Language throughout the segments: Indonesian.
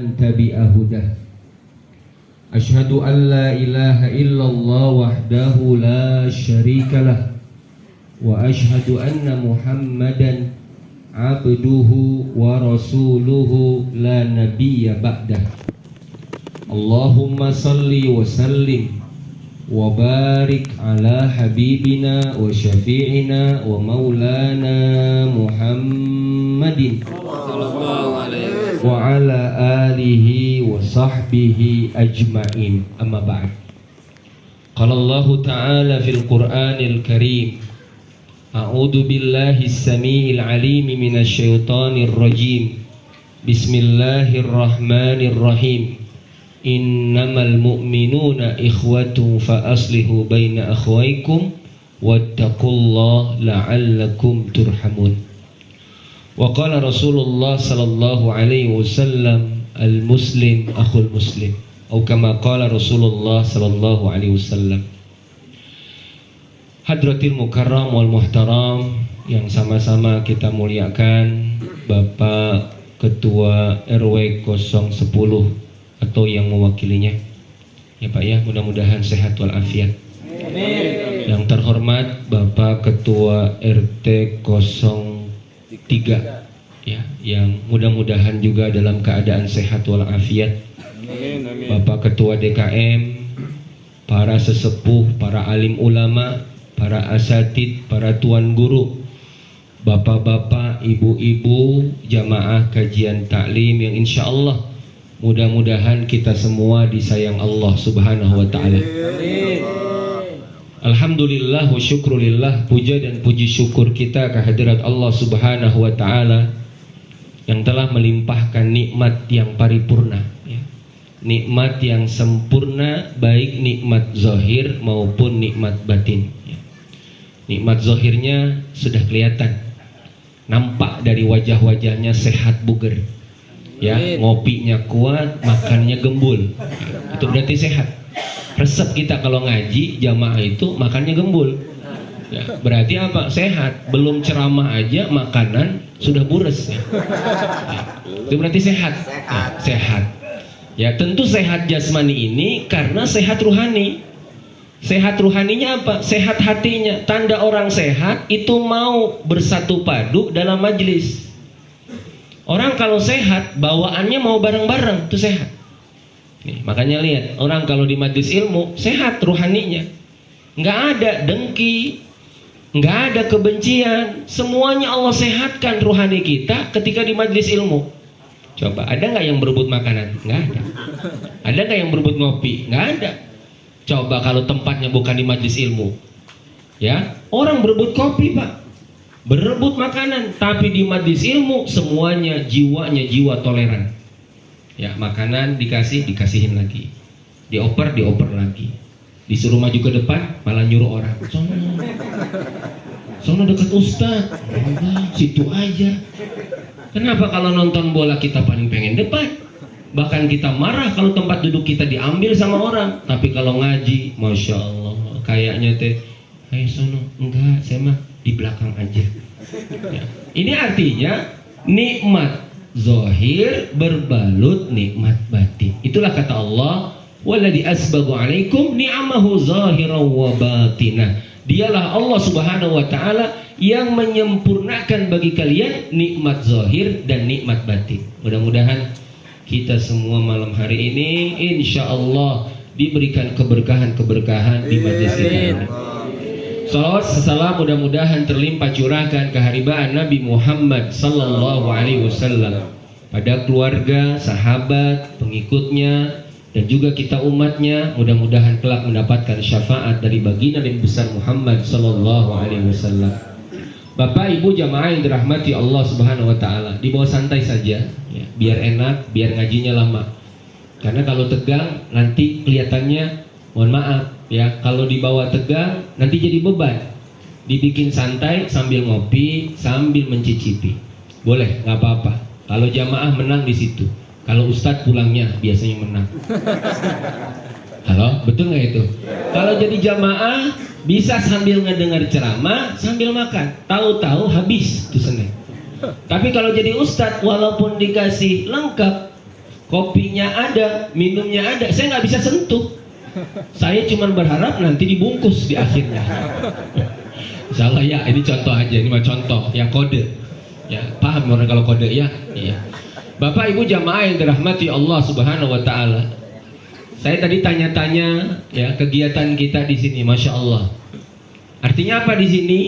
man tabi'a hudah. Ashhadu an la ilaha illallah wahdahu la syarika lah wa ashhadu anna Muhammadan abduhu wa rasuluhu la nabiyya ba'dah. Allahumma salli wa sallim wa barik ala habibina wa syafi'ina wa maulana Muhammadin wa ala alihi wa sahbihi ajma'in. Amma ba'd. Qala Allah ta'ala fil Qur'anil Karim, a'udzu billahi as-sami'il 'alim minasy syaithanir rajim. Bismillahirrahmanirrahim. Innamal mu'minuna ikhwatu fa aslihu baina akhwaykum wattaqullaha la'allakum turhamun. Wa qala Rasulullah sallallahu alaihi wasallam, al-muslim akhul muslim, atau kama qala Rasulullah sallallahu alaihi wasallam. Hadratil mukarram wal muhtaram yang sama-sama kita muliakan, Bapak Ketua RW 010 atau yang mewakilinya, ya Pak ya, mudah-mudahan sehat walafiat. Amin. Yang terhormat Bapak Ketua RT 03 ya, yang mudah-mudahan juga dalam keadaan sehat walafiat. Amin. Bapak Ketua DKM, para sesepuh, para alim ulama, para asatid, para tuan guru, bapak-bapak, ibu-ibu, jamaah kajian taklim yang insya Allah mudah-mudahan kita semua disayang Allah subhanahu wa ta'ala. Alhamdulillah wa syukrulillah, puja dan puji syukur kita kehadirat Allah subhanahu wa ta'ala yang telah melimpahkan nikmat yang paripurna ya. Nikmat yang sempurna, baik nikmat zahir maupun nikmat batin ya. Nikmat zahirnya sudah kelihatan, nampak dari wajah-wajahnya sehat bugar ya, ngopinya kuat, makannya gembul ya. Itu berarti sehat. Resep kita kalau ngaji jamaah itu makannya gembul ya, berarti apa? Sehat. Belum ceramah aja makanan sudah buras ya. Itu berarti sehat ya, sehat ya. Tentu sehat jasmani ini karena sehat ruhani. Sehat ruhaninya apa? Sehat hatinya. Tanda orang sehat itu mau bersatu padu dalam majelis. Orang kalau sehat bawaannya mau bareng-bareng, itu sehat. Nih, makanya lihat, orang kalau di majelis ilmu sehat ruhaninya, nggak ada dengki, nggak ada kebencian, semuanya Allah sehatkan ruhani kita ketika di majelis ilmu. Coba, ada nggak yang berebut makanan? Nggak ada. Ada nggak yang berebut ngopi? Nggak ada. Coba kalau tempatnya bukan di majelis ilmu, ya orang berebut kopi Pak, berebut makanan, tapi di majelis ilmu semuanya jiwanya jiwa toleran. Ya, makanan dikasihin lagi, dioper lagi, disuruh maju ke depan malah nyuruh orang, sono dekat ustaz, situ aja. Kenapa kalau nonton bola kita paling pengen depan, bahkan kita marah kalau tempat duduk kita diambil sama orang, tapi kalau ngaji, masya Allah, kayaknya teh, hey sono, enggak, saya mah di belakang aja. Ya. Ini artinya nikmat zahir berbalut nikmat batin. Itulah kata Allah, walladzi asbaghu alaikum ni'amahu zahiran wa batinah. Dialah Allah subhanahu wa ta'ala yang menyempurnakan bagi kalian nikmat zahir dan nikmat batin. Mudah-mudahan kita semua malam hari ini insya Allah diberikan keberkahan-keberkahan di majelis ini. Salawat salam mudah-mudahan terlimpah curahkan keharibaan Nabi Muhammad sallallahu alaihi wasallam pada keluarga, sahabat, pengikutnya dan juga kita umatnya. Mudah-mudahan kelak mendapatkan syafaat dari baginda Nabi besar Muhammad sallallahu alaihi wasallam. Bapak Ibu jamaah yang dirahmati Allah subhanahu wa ta'ala, dibawa santai saja ya, biar enak, biar ngajinya lama. Karena kalau tegang nanti kelihatannya, mohon maaf ya, kalau dibawa tegang nanti jadi beban. Dibikin santai sambil ngopi, sambil mencicipi, boleh, nggak apa-apa. Kalau jamaah menang di situ. Kalau ustadz pulangnya biasanya menang. Halo, betul nggak itu? Kalau jadi jamaah bisa sambil ngedengar ceramah sambil makan, tahu-tahu habis tuh Senin. Tapi kalau jadi ustadz, walaupun dikasih lengkap, kopinya ada, minumnya ada, saya nggak bisa sentuh. Saya cuma berharap nanti dibungkus di akhirnya. Salah ya, ini contoh aja, ini mah contoh, ya kode. Ya, paham orang kalau kode ya? Iya. Bapak Ibu jamaah yang dirahmati Allah Subhanahu wa taala. Saya tadi tanya-tanya ya kegiatan kita di sini, Masya Allah. Artinya apa di sini?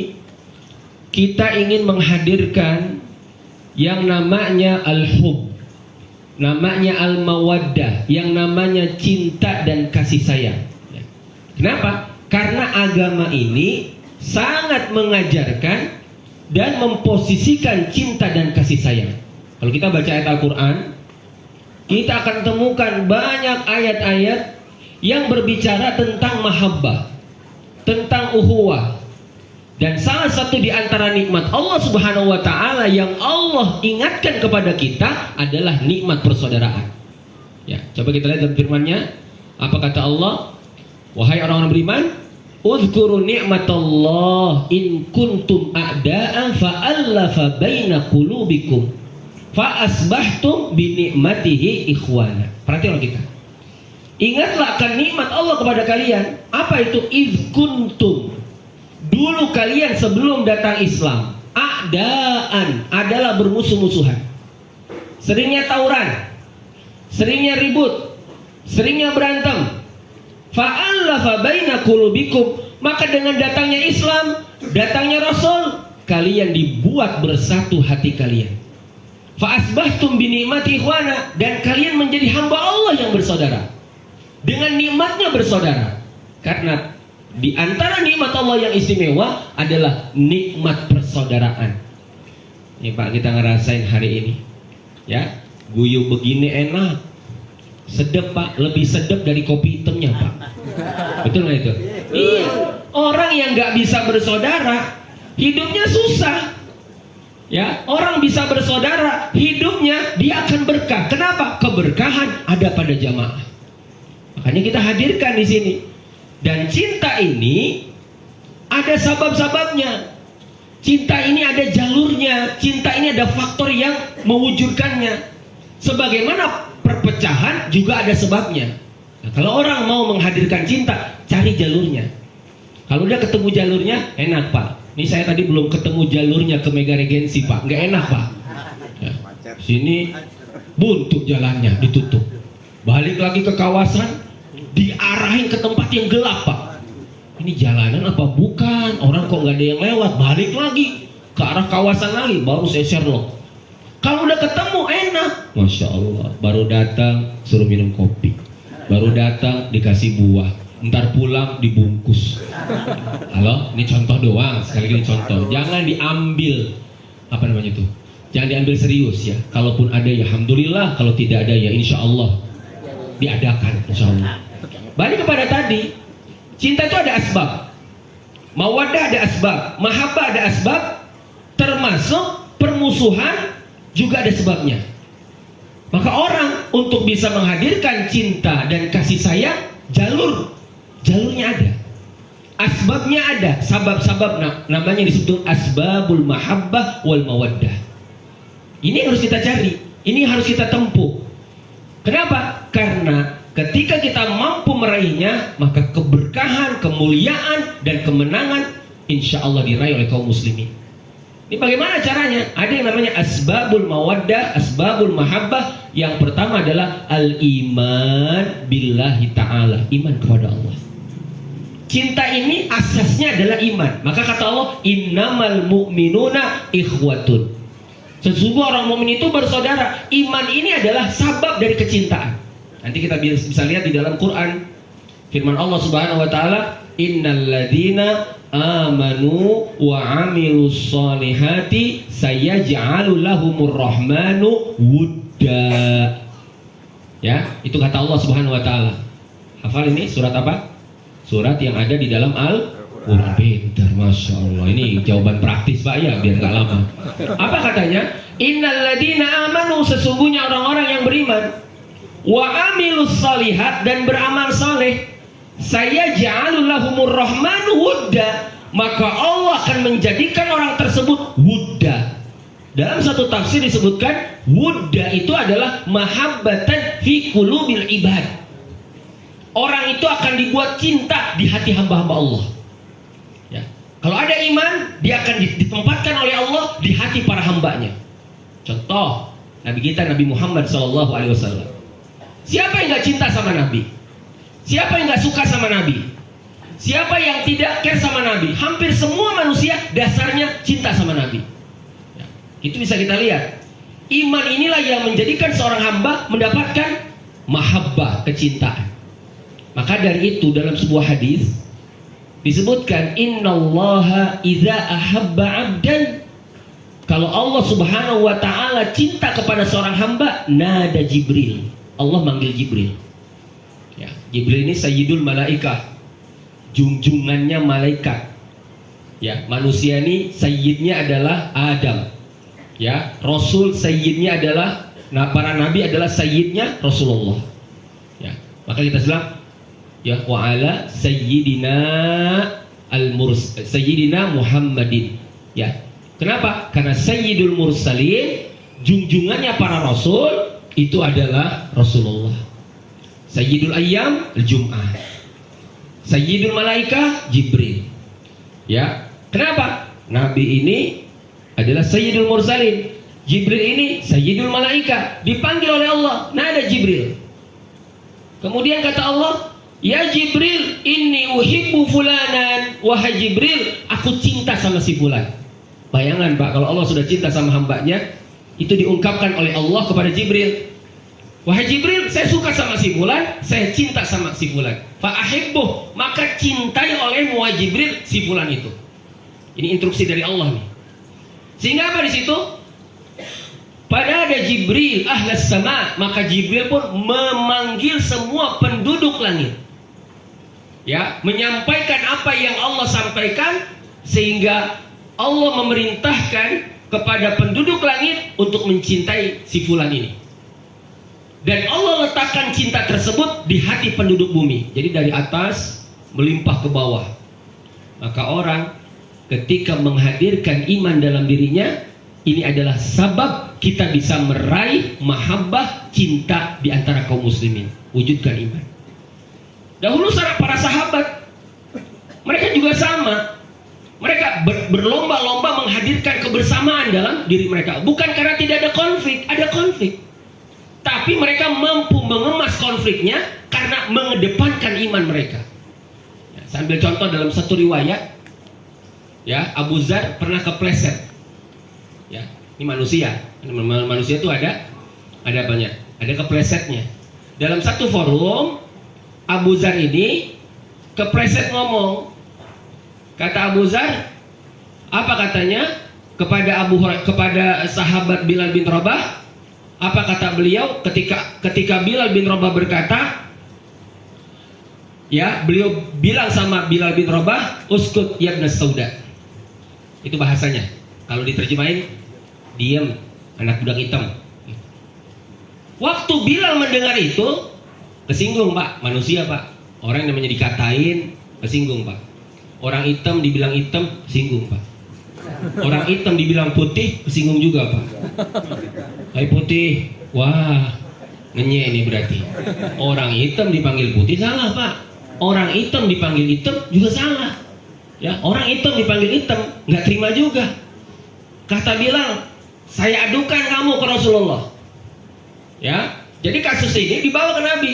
Kita ingin menghadirkan yang namanya al-hub, namanya al-mawaddah, yang namanya cinta dan kasih sayang. Kenapa? Karena agama ini sangat mengajarkan dan memposisikan cinta dan kasih sayang. Kalau kita baca ayat Al-Quran, kita akan temukan banyak ayat-ayat yang berbicara tentang mahabbah, tentang uhuwah. Dan salah satu di antara nikmat Allah Subhanahu wa taala yang Allah ingatkan kepada kita adalah nikmat persaudaraan. Ya, coba kita lihat dalam firman-Nya. Apa kata Allah? Wahai orang-orang beriman, "Udzkuru ni'matallah in kuntum a'da'an fa'allafa baina qulubikum fa asbahtum bi ni'matihi ikhwana." Perhatikan kita. Ingatlah akan nikmat Allah kepada kalian. Apa itu iz kuntum? Dulu kalian sebelum datang Islam, a'daan adalah bermusuh-musuhan. Seringnya tawuran, seringnya ribut, seringnya berantem. Fa'allafa baina qulubikum, maka dengan datangnya Islam, datangnya Rasul, kalian dibuat bersatu hati kalian. Fa'asbahtum bi ni'mati ikhwana, dan kalian menjadi hamba Allah yang bersaudara. Dengan nikmatnya bersaudara. Karena di antara nikmat Allah yang istimewa adalah nikmat persaudaraan. Ini Pak, kita ngerasain hari ini. Ya, guyup begini enak. Sedap Pak, lebih sedap dari kopi hitamnya Pak. Betul nggak itu? Iya. Orang yang nggak bisa bersaudara, hidupnya susah. Ya, orang bisa bersaudara, hidupnya dia akan berkah. Kenapa? Keberkahan ada pada jamaah. Makanya kita hadirkan di sini. Dan cinta ini ada sabab-sababnya. Cinta ini ada jalurnya. Cinta ini ada faktor yang mewujudkannya. Sebagaimana perpecahan juga ada sebabnya. Nah, kalau orang mau menghadirkan cinta, cari jalurnya. Kalau udah ketemu jalurnya, enak Pak. Ini saya tadi belum ketemu jalurnya ke Mega Regensi Pak. Nggak enak Pak. Ya, sini buntu jalannya, ditutup. Balik lagi ke kawasan, diarahin ke tempat yang gelap Pak. Ini jalanan apa bukan? Orang kok nggak ada yang lewat. Balik lagi ke arah kawasan lagi, baru saya Sherlock. Kalau udah ketemu enak, Masya Allah. Baru datang suruh minum kopi, baru datang dikasih buah, ntar pulang dibungkus. Halo, ini contoh doang. Sekali lagi contoh. Jangan diambil apa namanya itu. Jangan diambil serius ya. Kalaupun ada ya alhamdulillah, kalau tidak ada ya insya Allah diadakan insya Allah. Balik kepada tadi, cinta itu ada asbab, mawaddah ada asbab, mahabbah ada asbab, termasuk permusuhan juga ada sebabnya. Maka orang untuk bisa menghadirkan cinta dan kasih sayang, jalurnya ada, asbabnya ada, sabab-sabab, namanya disebut asbabul mahabbah wal mawaddah. Ini harus kita cari, ini harus kita tempuh. Kenapa? Karena ketika kita mampu meraihnya, maka keberkahan, kemuliaan, dan kemenangan insya Allah diraih oleh kaum muslimin. Ini bagaimana caranya? Ada yang namanya asbabul mawaddah, asbabul mahabbah. Yang pertama adalah al-iman billahi ta'ala, iman kepada Allah. Cinta ini asasnya adalah iman. Maka kata Allah, innamal mu'minuna ikhwatun. Sesungguhnya orang mukmin itu bersaudara. Iman ini adalah sabab dari kecintaan. Nanti kita bisa lihat di dalam Quran. Firman Allah Subhanahu wa taala, "Innal ladzina amanu wa 'amilus solihati sayaj'alu lahumur rahmanu wudda." Ya, itu kata Allah Subhanahu wa taala. Hafal ini surat apa? Surat yang ada di dalam Al-Quran. Pintar, Masya Allah. Ini jawaban praktis Pak ya, biar gak lama. Apa katanya? Innal ladzina amanu, sesungguhnya orang-orang yang beriman, wa amilus salihat, dan beramal saleh, saya ja'alul lahumur rahmanu wudda, maka Allah akan menjadikan orang tersebut wudda. Dalam satu tafsir disebutkan wudda itu adalah mahabbatan fi qulubil ibad. Orang itu akan dibuat cinta di hati hamba-hamba Allah. Ya. Kalau ada iman, dia akan ditempatkan oleh Allah di hati para hambanya. Contoh, Nabi kita Nabi Muhammad SAW. Siapa yang gak cinta sama Nabi? Siapa yang gak suka sama Nabi? Siapa yang tidak care sama Nabi? Hampir semua manusia dasarnya cinta sama Nabi. Ya. Itu bisa kita lihat. Iman inilah yang menjadikan seorang hamba mendapatkan mahabbah, kecintaan. Maka dari itu dalam sebuah hadis disebutkan innallaha idza ahabba 'abdan, kalau Allah Subhanahu wa taala cinta kepada seorang hamba, nada Jibril. Allah manggil Jibril. Ya, Jibril ini sayyidul malaikah, junjungannya malaikat. Ya, manusia ini sayyidnya adalah Adam. Ya, Rasul sayyidnya adalah para nabi adalah sayyidnya Rasulullah. Ya, maka kita bilang ya wa ala sayyidina sayyidina Muhammadin. Ya. Kenapa? Karena sayyidul mursalin, junjungannya para rasul itu adalah Rasulullah. Sayyidul ayyam al-jum'ah. Sayyidul malaikah Jibril. Ya. Kenapa? Nabi ini adalah sayyidul mursalin. Jibril ini sayyidul malaikah, dipanggil oleh Allah. Nada Jibril. Kemudian kata Allah, ya Jibril, inni uhibbu fulanan. Wahai Jibril, aku cinta sama si fulan. Bayangan Pak, kalau Allah sudah cinta sama hambanya, itu diungkapkan oleh Allah kepada Jibril. Wahai Jibril, saya suka sama si fulan, saya cinta sama si fulan. Fa'ahibbuh, maka cintai olehmu wahai Jibril si fulan itu. Ini instruksi dari Allah nih. Sehingga apa di situ? Pada ada Jibril ahlas sama, maka Jibril pun memanggil semua penduduk langit. Ya, menyampaikan apa yang Allah sampaikan, sehingga Allah memerintahkan kepada penduduk langit untuk mencintai si fulan ini. Dan Allah letakkan cinta tersebut di hati penduduk bumi. Jadi dari atas melimpah ke bawah. Maka orang ketika menghadirkan iman dalam dirinya, ini adalah sabab kita bisa meraih mahabbah, cinta di antara kaum muslimin. Wujudkan iman. Dahulu para sahabat, mereka juga sama. Mereka berlomba-lomba menghadirkan kebersamaan dalam diri mereka. Bukan karena tidak ada konflik, ada konflik. Tapi mereka mampu mengemas konfliknya karena mengedepankan iman mereka. Ya, saya ambil contoh dalam satu riwayat. Ya, Abu Dzar pernah kepleset. Ya, ini manusia. Manusia itu ada banyak. Ada keplesetnya. Dalam satu forum, Abu Dzar ini kepleset ngomong. Kata Abu Dzar, apa katanya kepada sahabat Bilal bin Rabah? Apa kata beliau ketika Bilal bin Rabah berkata, ya, beliau bilang sama Bilal bin Rabah, uskut ya ibnas sauda. Itu bahasanya. Kalau diterjemahin, diam anak budak hitam. Waktu Bilal mendengar itu, kesinggung Pak, manusia Pak. Orang yang namanya dikatain, kesinggung Pak. Orang hitam dibilang hitam, kesinggung Pak. Orang hitam dibilang putih, kesinggung juga Pak. Hai putih, wah, ngenye ini berarti. Orang hitam dipanggil putih, salah Pak. Orang hitam dipanggil hitam juga salah. Ya, orang hitam dipanggil hitam, nggak terima juga. Kata Bilal, saya adukan kamu ke Rasulullah. Ya, jadi kasus ini dibawa ke Nabi.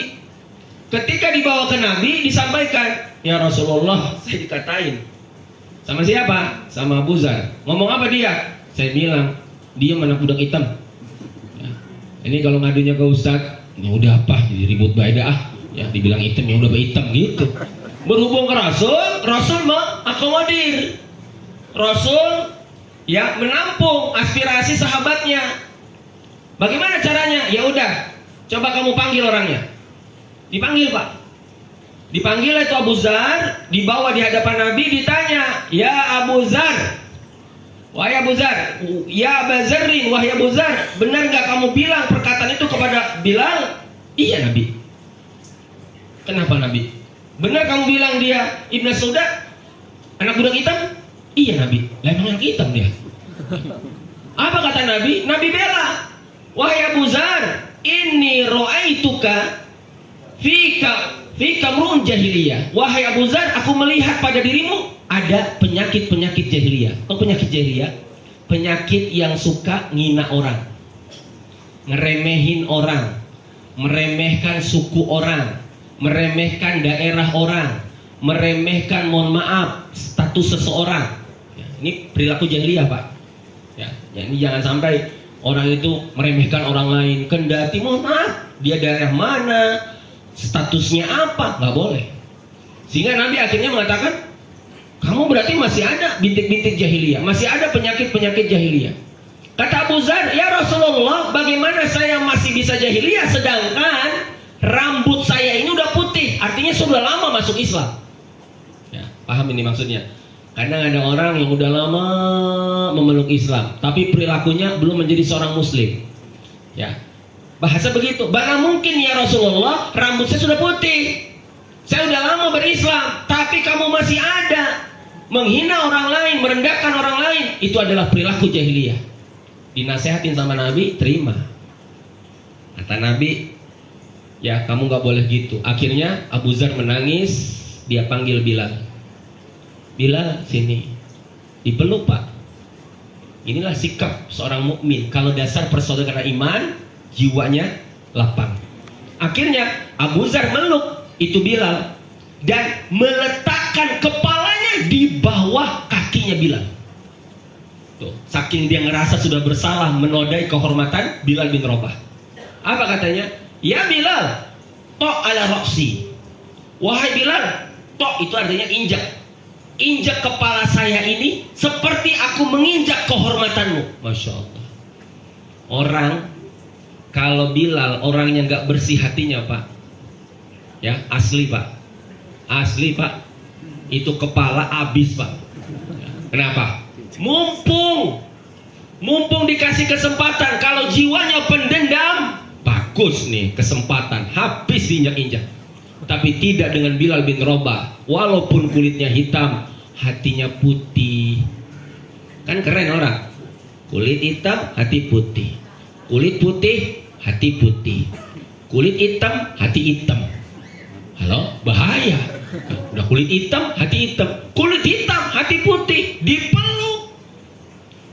Ketika dibawa ke Nabi, disampaikan, ya Rasulullah, saya dikatain. Sama siapa? Sama Abu Dzar. Ngomong apa dia? Saya bilang, dia mana budak hitam. Ya. Ini kalau ngadunya ke Ustadz, ya udah apa, jadi ribut baida ah. Ya, dibilang hitam, ya udah hitam gitu. Berhubung ke Rasul mengakomodir. Rasul ya menampung aspirasi sahabatnya. Bagaimana caranya? Ya udah, coba kamu panggil orangnya. Dipanggil Pak. Dipanggil itu Abu Dzar, dibawa di hadapan Nabi, ditanya, ya Abu Dzar, wahai Abu Dzar, ya Abu Dzarrin, wahai Abu Dzar, benar nggak kamu bilang perkataan itu kepada Bilal? Iya Nabi. Kenapa Nabi? Benar kamu bilang dia ibnas sauda, anak budak hitam? Iya Nabi. Lah emang anak hitam dia. Apa kata Nabi? Nabi bela. Wahai Abu Zar, inni ra'aituka fika mru'un jahiliyah. Wahai Abu Zar, aku melihat pada dirimu ada penyakit-penyakit jahiliyah. Apa penyakit jahiliyah? Penyakit yang suka ngina orang, ngeremehin orang, meremehkan suku orang, meremehkan daerah orang, meremehkan, mohon maaf, status seseorang. Ya, ini perilaku jahiliyah, Pak. Ya, ini jangan sampai orang itu meremehkan orang lain, kendati mohon maaf dia daerah mana, statusnya apa, nggak boleh. Sehingga Nabi akhirnya mengatakan, kamu berarti masih ada bintik-bintik jahiliyah, masih ada penyakit-penyakit jahiliyah. Kata Abu Zar, ya Rasulullah, bagaimana saya masih bisa jahiliyah sedangkan rambut saya ini udah putih, artinya sudah lama masuk Islam. Ya, paham ini maksudnya? Kadang ada orang yang udah lama memeluk Islam, tapi perilakunya belum menjadi seorang Muslim. Ya, bahasa begitu. Bahkan mungkin ya Rasulullah, rambut saya sudah putih, saya udah lama berislam, tapi kamu masih ada menghina orang lain, merendahkan orang lain. Itu adalah perilaku jahiliyah. Dinasehatin sama Nabi, terima. Kata Nabi, ya kamu gak boleh gitu. Akhirnya Abu Zar menangis, dia panggil Bilal. Bilal, sini. Dipeluk, Pak. Inilah sikap seorang mukmin. Kalau dasar persaudaraan iman, jiwanya lapang. Akhirnya Abu Zar meluk itu Bilal dan meletakkan kepalanya di bawah kakinya Bilal. Tuh, saking dia ngerasa sudah bersalah menodai kehormatan Bilal bin Rabah. Apa katanya? Ya Bilal, tok ala roksi. Wahai Bilal, tok itu artinya injak. Injak kepala saya ini seperti aku menginjak kehormatanmu. Masya Allah. Orang, kalau Bilal orangnya nggak bersih hatinya, Pak. Ya, asli, Pak. Asli, Pak. Itu kepala habis, Pak. Kenapa? Mumpung dikasih kesempatan. Kalau jiwanya pendendam, bagus nih kesempatan, habis diinjak-injak. Tapi tidak dengan Bilal bin Rabah. Walaupun kulitnya hitam, hatinya putih. Kan keren orang. Kulit hitam, hati putih. Kulit putih, hati putih. Kulit hitam, hati hitam. Halo, bahaya. Udah kulit hitam, hati hitam. Kulit hitam, hati putih, dipeluk.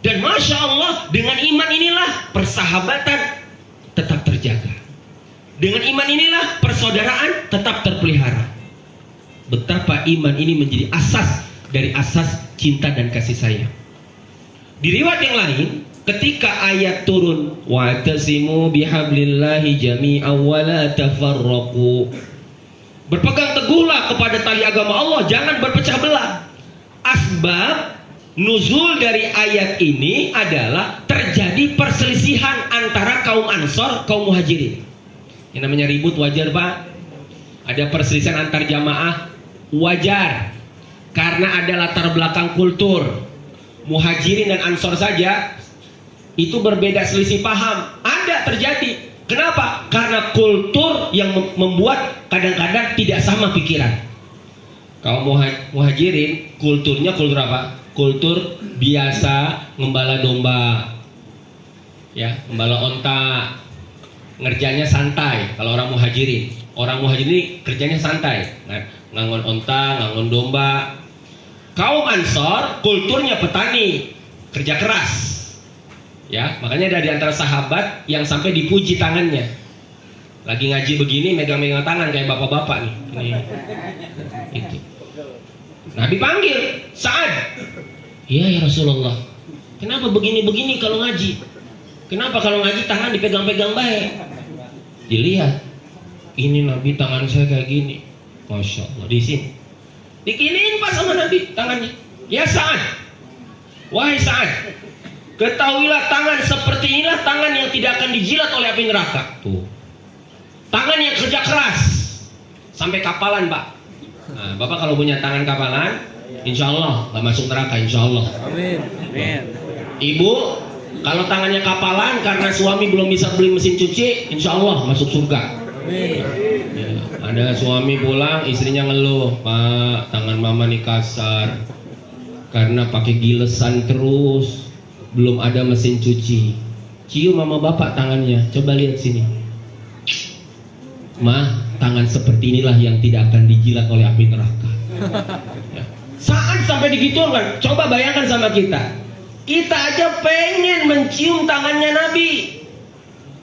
Dan Masya Allah, dengan iman inilah persahabatan tetap terjaga. Dengan iman inilah persaudaraan tetap terpelihara. Betapa iman ini menjadi asas dari asas cinta dan kasih sayang. Di riwayat yang lain, ketika ayat turun, wa'tasimu bihablillahi jami'an wa la tafarraqu. Berpegang teguhlah kepada tali agama Allah, jangan berpecah belah. Asbab nuzul dari ayat ini adalah terjadi perselisihan antara kaum Ansor, kaum Muhajirin. Yang namanya ribut wajar, Pak. Ada perselisihan antar jamaah, wajar. Karena ada latar belakang kultur. Muhajirin dan Ansor saja itu berbeda selisih paham. Ada terjadi. Kenapa? Karena kultur yang membuat kadang-kadang tidak sama pikiran. Kaum Muhajirin kulturnya kultur apa? Kultur biasa ngembala domba, ya, ngembala onta, ngerjanya santai. Kalau orang Muhajirin ini kerjanya santai, ngangon onta, ngangon domba. Kaum Ansor kulturnya petani, kerja keras, ya. Makanya ada di antara sahabat yang sampai dipuji tangannya. Lagi ngaji begini, megang-megang tangan kayak bapak-bapak nih. Itu. Nabi panggil, Sa'ad. Iya ya Rasulullah. Kenapa begini-begini kalau ngaji? Kenapa kalau ngaji tangan dipegang-pegang baik? Dilihat. Ini Nabi tangan saya kayak gini. Masya Allah. Di sini. Dikiniin Pak sama Nabi tangannya. Ya Sa'ad. Wahai Sa'ad. Ketahuilah tangan seperti inilah tangan yang tidak akan dijilat oleh api neraka. Tuh. Tangan yang kerja keras. Sampai kapalan, Pak. Nah, Bapak kalau punya tangan kapalan, insya Allah gak masuk neraka, insya Allah. Amin. Ibu, kalau tangannya kapalan karena suami belum bisa beli mesin cuci, insya Allah masuk surga. Amin. Ya, ada suami pulang, istrinya ngeluh, Pak, tangan mama nih kasar karena pakai gilesan terus. belum ada mesin cuci. Cium mama bapak tangannya, coba lihat sini. Mah, tangan seperti inilah yang tidak akan dijilat oleh api neraka. Ya. Saat sampai digituan kan, coba bayangkan sama kita. Kita aja pengen mencium tangannya Nabi.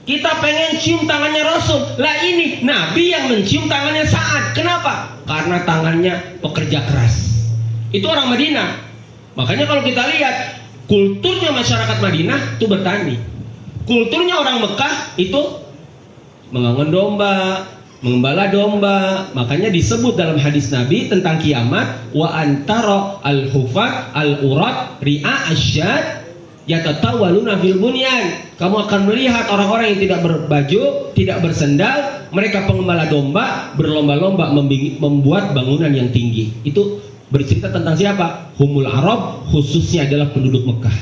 Kita pengen cium tangannya Rasul. Lah ini Nabi yang mencium tangannya Sa'ad. Kenapa? Karena tangannya pekerja keras. Itu orang Madinah. Makanya kalau kita lihat kulturnya masyarakat Madinah itu bertani. Kulturnya orang Mekah itu mengangon domba, mengembala domba. Makanya disebut dalam hadis Nabi tentang kiamat, wa antara al-hufat al-urat ri'a asyad yatatawaluna fil bunyan. Kamu akan melihat orang-orang yang tidak berbaju, tidak bersendal, mereka pengembala domba, berlomba-lomba membuat bangunan yang tinggi. Itu bercerita tentang siapa? Humul Arab, khususnya adalah penduduk Mekah.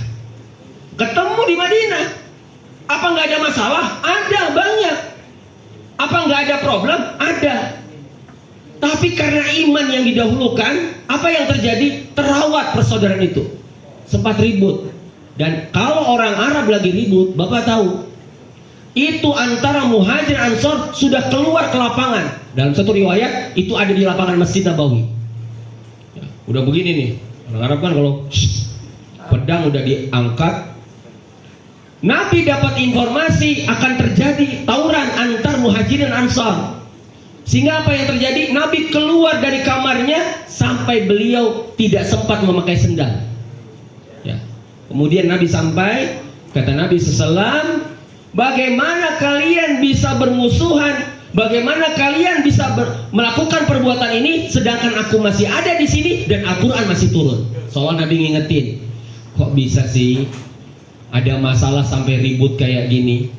Ketemu di Madinah. Apa nggak ada masalah? Ada, banyak. Apa nggak ada problem? Ada. Tapi karena iman yang didahulukan, apa yang terjadi? Terawat persaudaraan itu. Sempat ribut. Dan kalau orang Arab lagi ribut, Bapak tahu, itu antara Muhajir Ansor sudah keluar ke lapangan. Dalam satu riwayat, itu ada di lapangan Masjid Nabawi. Ya, udah begini nih, orang Arab kan kalau pedang udah diangkat, Nabi dapat informasi akan terjadi tawuran antar Muhajirin Ansor. Sehingga apa yang terjadi? Nabi keluar dari kamarnya sampai beliau tidak sempat memakai sendal. Ya. Kemudian Nabi sampai, kata Nabi SAW, bagaimana kalian bisa bermusuhan? Bagaimana kalian bisa melakukan perbuatan ini sedangkan aku masih ada di sini dan Al-Quran masih turun? Soalnya Nabi ngingetin, kok bisa sih ada masalah sampai ribut kayak gini?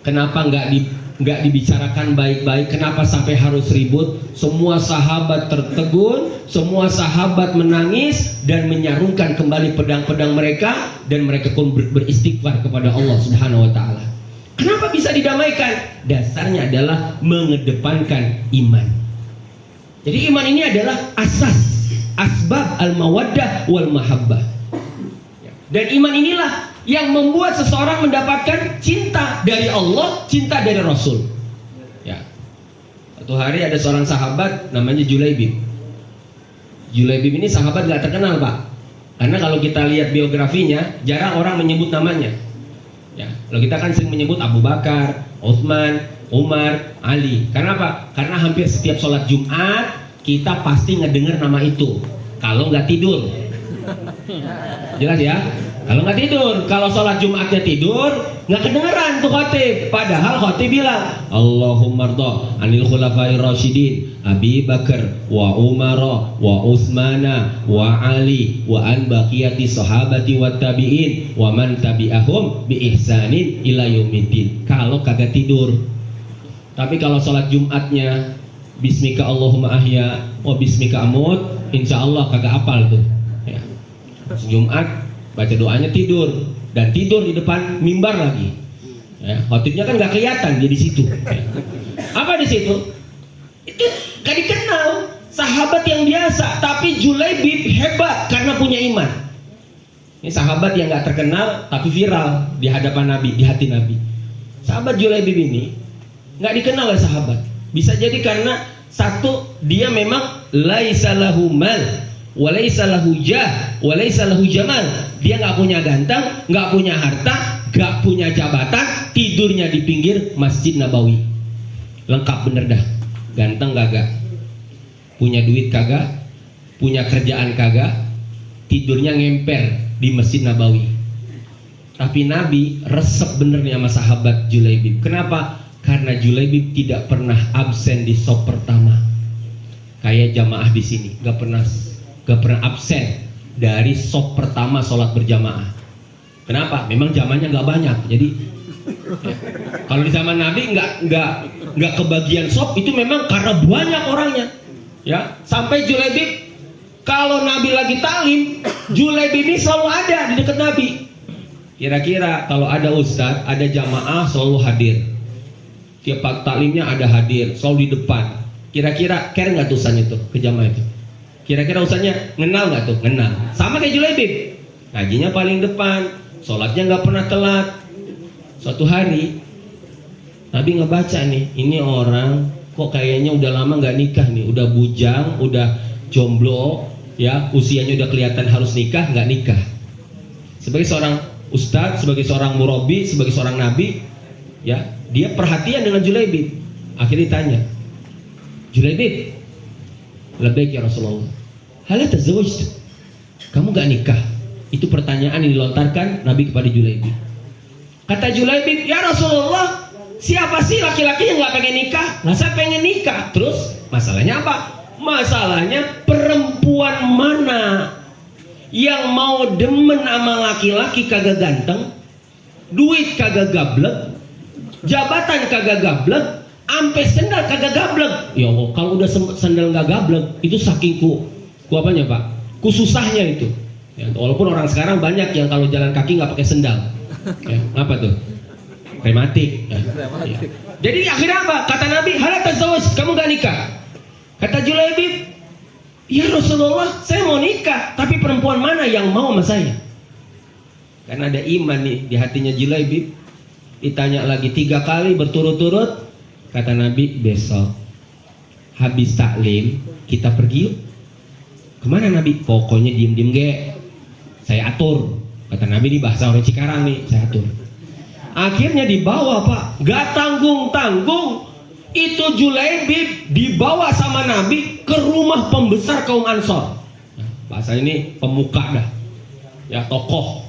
Kenapa nggak dibicarakan baik-baik? Kenapa sampai harus ribut? Semua sahabat tertegun, semua sahabat menangis dan menyarungkan kembali pedang-pedang mereka dan mereka pun beristighfar kepada Allah Subhanahu wa taala. Kenapa bisa didamaikan? Dasarnya adalah mengedepankan iman. Jadi iman ini adalah asas, asbab al-mawaddah wal mahabbah. Dan iman inilah yang membuat seseorang mendapatkan cinta dari Allah, cinta dari Rasul. Ya. Satu hari ada seorang sahabat namanya Julaibib. Julaibib ini sahabat gak terkenal, Pak. Karena kalau kita lihat biografinya, jarang orang menyebut namanya. Ya. Kalau kita kan sering menyebut Abu Bakar, Utsman, Umar, Ali. Karena apa? Karena hampir setiap sholat Jumat kita pasti ngedengar nama itu. Kalau nggak tidur. Jelas ya? Kalau nggak tidur, kalau sholat Jumatnya tidur, nggak kedengeran tuh khotib. Padahal khotib bilang, Allahumma rda anil khulafai rasyidin Abi Bakar wa Umar wa Utsmana wa Ali wa an baqiyati sahabati wa tabi'in wa man tabi'ahum bi ihsanin ila yaumiddin. Kalau kagak tidur. Tapi kalau sholat Jumatnya Bismika Allahumma ahya wa bismika amut, insya Allah kagak apal tuh. Ya. Jumat baca doanya tidur dan tidur di depan mimbar lagi. Ya, khotibnya kan nggak kelihatan dia di situ. Ya. Apa di situ? Itu gak dikenal, sahabat yang biasa, tapi Julaibib hebat karena punya iman. Ini sahabat yang nggak terkenal tapi viral di hadapan Nabi, di hati Nabi. Sahabat Julaibib ini nggak dikenal oleh sahabat. Bisa jadi karena satu, dia memang laisa lahu mal walaysa lahu jah, walaysa lahu jamal. Dia nggak punya ganteng, nggak punya harta, nggak punya jabatan, tidurnya di pinggir Masjid Nabawi. Lengkap bener dah. Ganteng kagak, punya duit kagak, punya kerjaan kagak, tidurnya ngemper di Masjid Nabawi. Tapi Nabi resep bener nih sama sahabat Julaibib. Kenapa? Karena Julaibib tidak pernah absen di sop pertama. Kayak jamaah di sini, nggak pernah absen dari sop pertama sholat berjamaah. Kenapa? Memang zamannya nggak banyak. Jadi ya, kalau di zaman Nabi nggak kebagian sop itu memang karena banyak orangnya. Ya, sampai Julaibib kalau Nabi lagi talim, Julaibib ini selalu ada di dekat Nabi. Kira-kira kalau ada ustadz, ada jamaah selalu hadir. Tiap taklimnya ada hadir, selalu di depan. Kira-kira care nggak tuh ustadznya tuh ke jamaah itu? Kira-kira ustadznya kenal nggak tuh? Kenal. Sama kayak Julaibib. Ngajinya paling depan, sholatnya nggak pernah telat. Suatu hari Nabi ngebaca nih, ini orang kok kayaknya udah lama nggak nikah nih, udah bujang, udah jomblo, ya usianya udah kelihatan harus nikah, nggak nikah. Sebagai seorang ustadz, sebagai seorang murabi, sebagai seorang nabi, ya dia perhatian dengan Julaibib. Akhirnya ditanya, Julaibib, labbaik ya Rasulullah, hal tazawwajtu, kamu nggak nikah? Itu pertanyaan yang dilontarkan Nabi kepada Julaibib. Kata Julaibib, ya Rasulullah, siapa sih laki-laki yang nggak pengen nikah? Nah, saya pengen nikah. Terus masalahnya apa? Masalahnya perempuan mana yang mau demen sama laki-laki kagak ganteng, duit kagak gablek, jabatan kagak gablek, ampe sendal kagak gablek. Ya Allah, kalau udah sendal nggak gablek, itu saking ku apanya Pak? Ku susahnya itu. Ya, walaupun orang sekarang banyak yang kalau jalan kaki nggak pakai sendal. Ya, apa tuh? Rematik. Ya. Ya. Jadi akhirnya apa? Kata Nabi, halal tazawwaj, kamu gak nikah. Kata Julaibib, ya Rasulullah, saya mau nikah, tapi perempuan mana yang mau sama saya? Karena ada iman nih di hatinya Julaibib. Ditanya lagi 3 kali berturut-turut. Kata Nabi, besok habis taklim kita pergi yuk. Kemana Nabi? Pokoknya diem-diem ge, saya atur. Kata Nabi di bahasa orang Cikarang nih, saya atur. Akhirnya dibawa Pak, gak tanggung-tanggung. Itu Julaibib dibawa sama Nabi ke rumah pembesar kaum Ansor. Nah, bahasa ini pemuka dah, ya tokoh.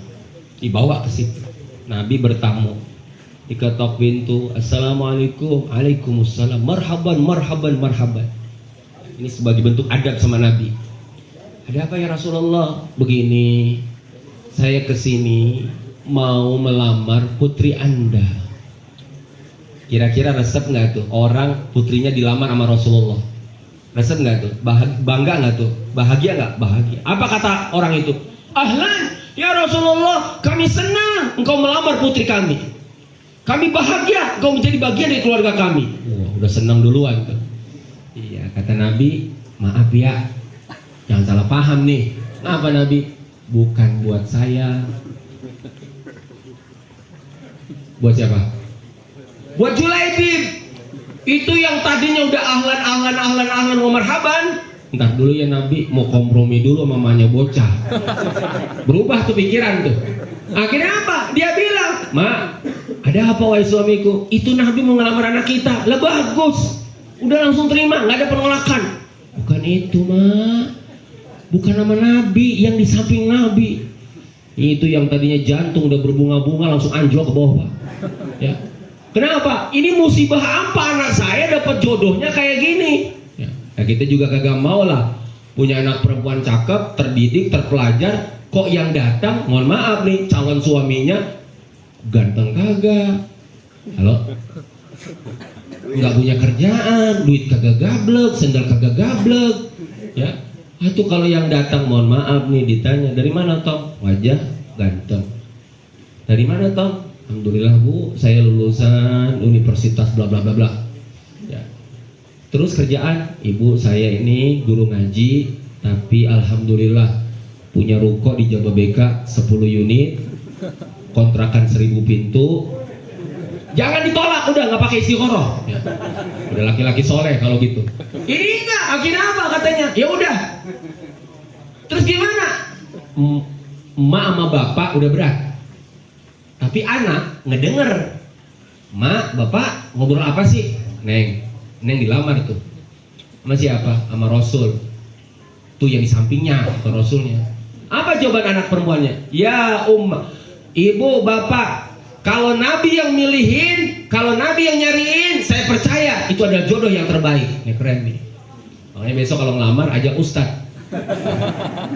Dibawa ke situ. Nabi bertamu, diketok pintu, assalamualaikum, waalaikumsalam, marhaban, marhaban, marhaban. Ini sebagai bentuk adab sama Nabi. Ada apa ya Rasulullah? Begini, saya kesini mau melamar putri Anda. Kira-kira resep nggak tuh orang putrinya dilamar sama Rasulullah? Resep nggak tuh? Bangga nggak tuh? Bahagia nggak? Bahagia. Apa kata orang itu? Ahlan, ya Rasulullah, kami senang engkau melamar putri kami. Kami bahagia engkau menjadi bagian dari keluarga kami. Udah senang duluan tuh. Iya, kata Nabi, maaf ya, jangan salah paham nih. Apa Nabi? Bukan buat saya. Buat siapa? Buat Julaibib. Itu yang tadinya udah ahlan wa marhaban. Entar dulu ya Nabi, mau kompromi dulu sama mamanya bocah. Berubah tuh pikiran tuh. Akhirnya apa? Dia bilang, "Ma, ada apa wahai suamiku? Itu Nabi mau ngelamar anak kita." Lah bagus. Udah langsung terima, nggak ada penolakan. Bukan itu, Ma. Bukan nama Nabi, yang di samping Nabi. Itu yang tadinya jantung udah berbunga-bunga langsung anjlok ke bawah, Pak. Ya. Kenapa? Ini musibah apa anak saya dapat jodohnya kayak gini? Ya. Nah, kita juga kagak mau lah punya anak perempuan cakep, terdidik, terpelajar, kok yang datang, mohon maaf nih, calon suaminya ganteng kagak. Halo? Nggak punya kerjaan, duit kagak gablek, sendal kagak gablek. Ya. Itu kalau yang datang, mohon maaf nih, ditanya, dari mana Tom? Wajah ganteng. Dari mana Tom? Alhamdulillah Bu, saya lulusan universitas bla bla bla bla. Ya. Terus kerjaan, Ibu saya ini guru ngaji, tapi alhamdulillah punya ruko di Jababeka 10 unit, kontrakan 1000 pintu. Jangan ditolak, udah nggak pakai istiqoroh. Ya. Udah laki-laki soleh kalau gitu. Ini enggak, akhirnya apa katanya? Ya udah. Terus gimana? Emak sama bapak udah berat. Tapi anak ngedenger. Mak, bapak ngobrol apa sih? Neng dilamar tuh. Sama siapa? Sama Rasul. Tuh yang di sampingnya atau Rasulnya. Apa jawaban anak perempuannya? Ya ibu, bapak, kalau Nabi yang milihin, kalau Nabi yang nyariin, saya percaya itu adalah jodoh yang terbaik. Ya keren nih. Makanya besok kalau ngelamar ajak ustadz.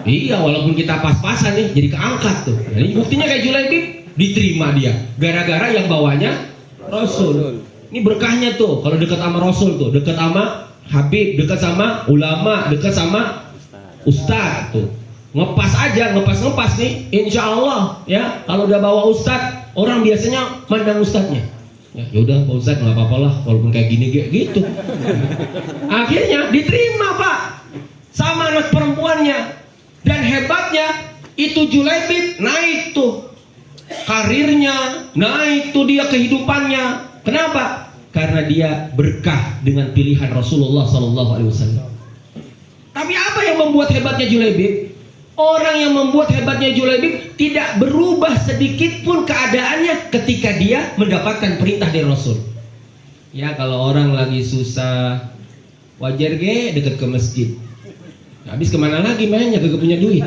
Iya, walaupun kita pas-pasan nih, jadi keangkat tuh. Jadi buktinya kayak Julaibib, diterima dia. Gara-gara yang bawanya Rasul. Ini berkahnya tuh, kalau dekat sama Rasul tuh, dekat sama Habib, dekat sama ulama, dekat sama ustadz tuh. Ngepas aja, ngepas nih, insya Allah ya. Kalau udah bawa ustadz, orang biasanya mandang ustadznya. Ya udah Pak Ustadz, nggak apa-apa lah, walaupun kayak gini gitu. Akhirnya diterima Pak sama anak perempuannya. Dan hebatnya itu Julaibib naik tuh karirnya, naik tuh dia kehidupannya. Kenapa? Karena dia berkah dengan pilihan Rasulullah SAW. Tapi apa yang membuat hebatnya Julaibib? Orang yang membuat hebatnya Julaibib tidak berubah sedikit pun keadaannya ketika dia mendapatkan perintah dari Rasul. Ya, kalau orang lagi susah, wajar deket ke masjid. Habis kemana lagi mainnya, kagak punya duit.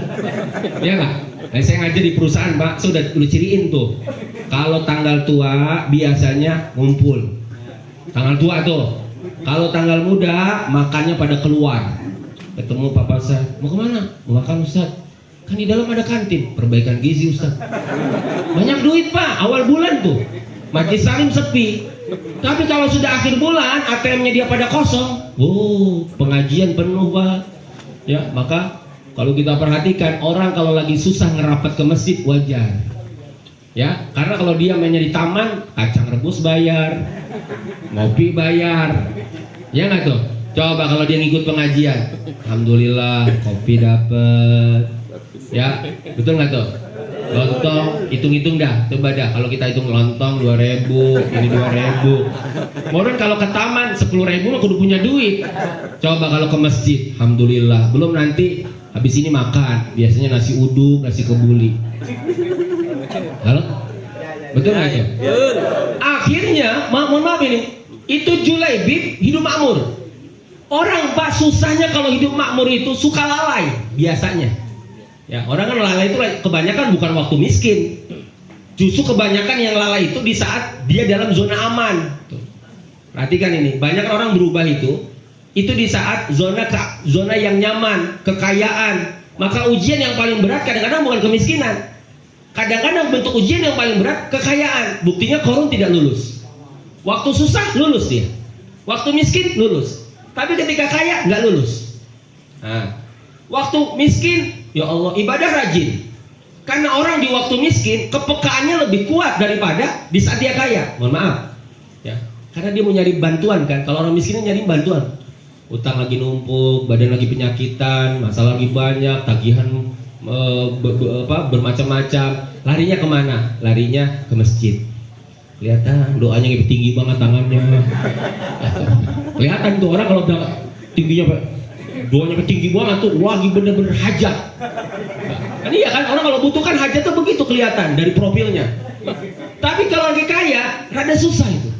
Ya nggak? Nah, saya ngajar di perusahaan, Pak, saya udah ciriin tuh. Kalau tanggal tua biasanya ngumpul. Tanggal tua tuh. Kalau tanggal muda makannya pada keluar. Ketemu Pak Ustaz, mau kemana? Mau makan Ustaz. Kan di dalam ada kantin, perbaikan gizi Ustaz. Banyak duit Pak, awal bulan tuh. Majelis salim sepi. Tapi kalau sudah akhir bulan, ATM-nya dia pada kosong. Pengajian penuh Pak. Ya, maka kalau kita perhatikan, orang kalau lagi susah ngerapat ke masjid wajar. Ya, karena kalau dia mainnya di taman, kacang rebus bayar, ngopi bayar. Ya nggak tuh? Coba kalau dia ngikut pengajian, alhamdulillah kopi dapet. Ya, betul nggak tuh? Lontong, hitung-hitung dah, coba dah. Kalau kita hitung lontong 2.000, ini 2.000. Kemudian kalau ke taman 10.000 mah kudu punya duit. Coba kalau ke masjid, alhamdulillah. Belum nanti habis ini makan, biasanya nasi uduk, nasi kebuli. Halo? Betul nggak ya? Akhirnya, mohon maaf ini, itu Julaibib hidup makmur. Orang Pak susahnya kalau hidup makmur itu suka lalai biasanya. Ya, orang kan lalai itu kebanyakan bukan waktu miskin. Justru kebanyakan yang lalai itu di saat dia dalam zona aman. Perhatikan ini, banyak orang berubah itu di saat zona yang nyaman, kekayaan. Maka ujian yang paling berat kadang-kadang bukan kemiskinan. Kadang-kadang bentuk ujian yang paling berat kekayaan. Buktinya Qarun tidak lulus. Waktu susah lulus dia. Waktu miskin lulus. Tapi ketika kaya nggak lulus. Nah, waktu miskin, ya Allah, ibadah rajin. Karena orang di waktu miskin kepekaannya lebih kuat daripada di saat dia kaya. Mohon maaf, ya. Karena dia mau nyari bantuan kan. Kalau orang miskin nyari bantuan, utang lagi numpuk, badan lagi penyakitan, masalah lagi banyak, tagihan bermacam-macam. Larinya kemana? Larinya ke masjid. Kelihatan doanya lebih tinggi banget tangannya. Kelihatan tuh orang kalau udah tingginya doanya tinggi banget tuh, lagi bener-bener hajat. Kan iya kan, orang kalau butuh kan hajat tuh begitu kelihatan dari profilnya. Tapi kalau lagi kaya, rada susah itu.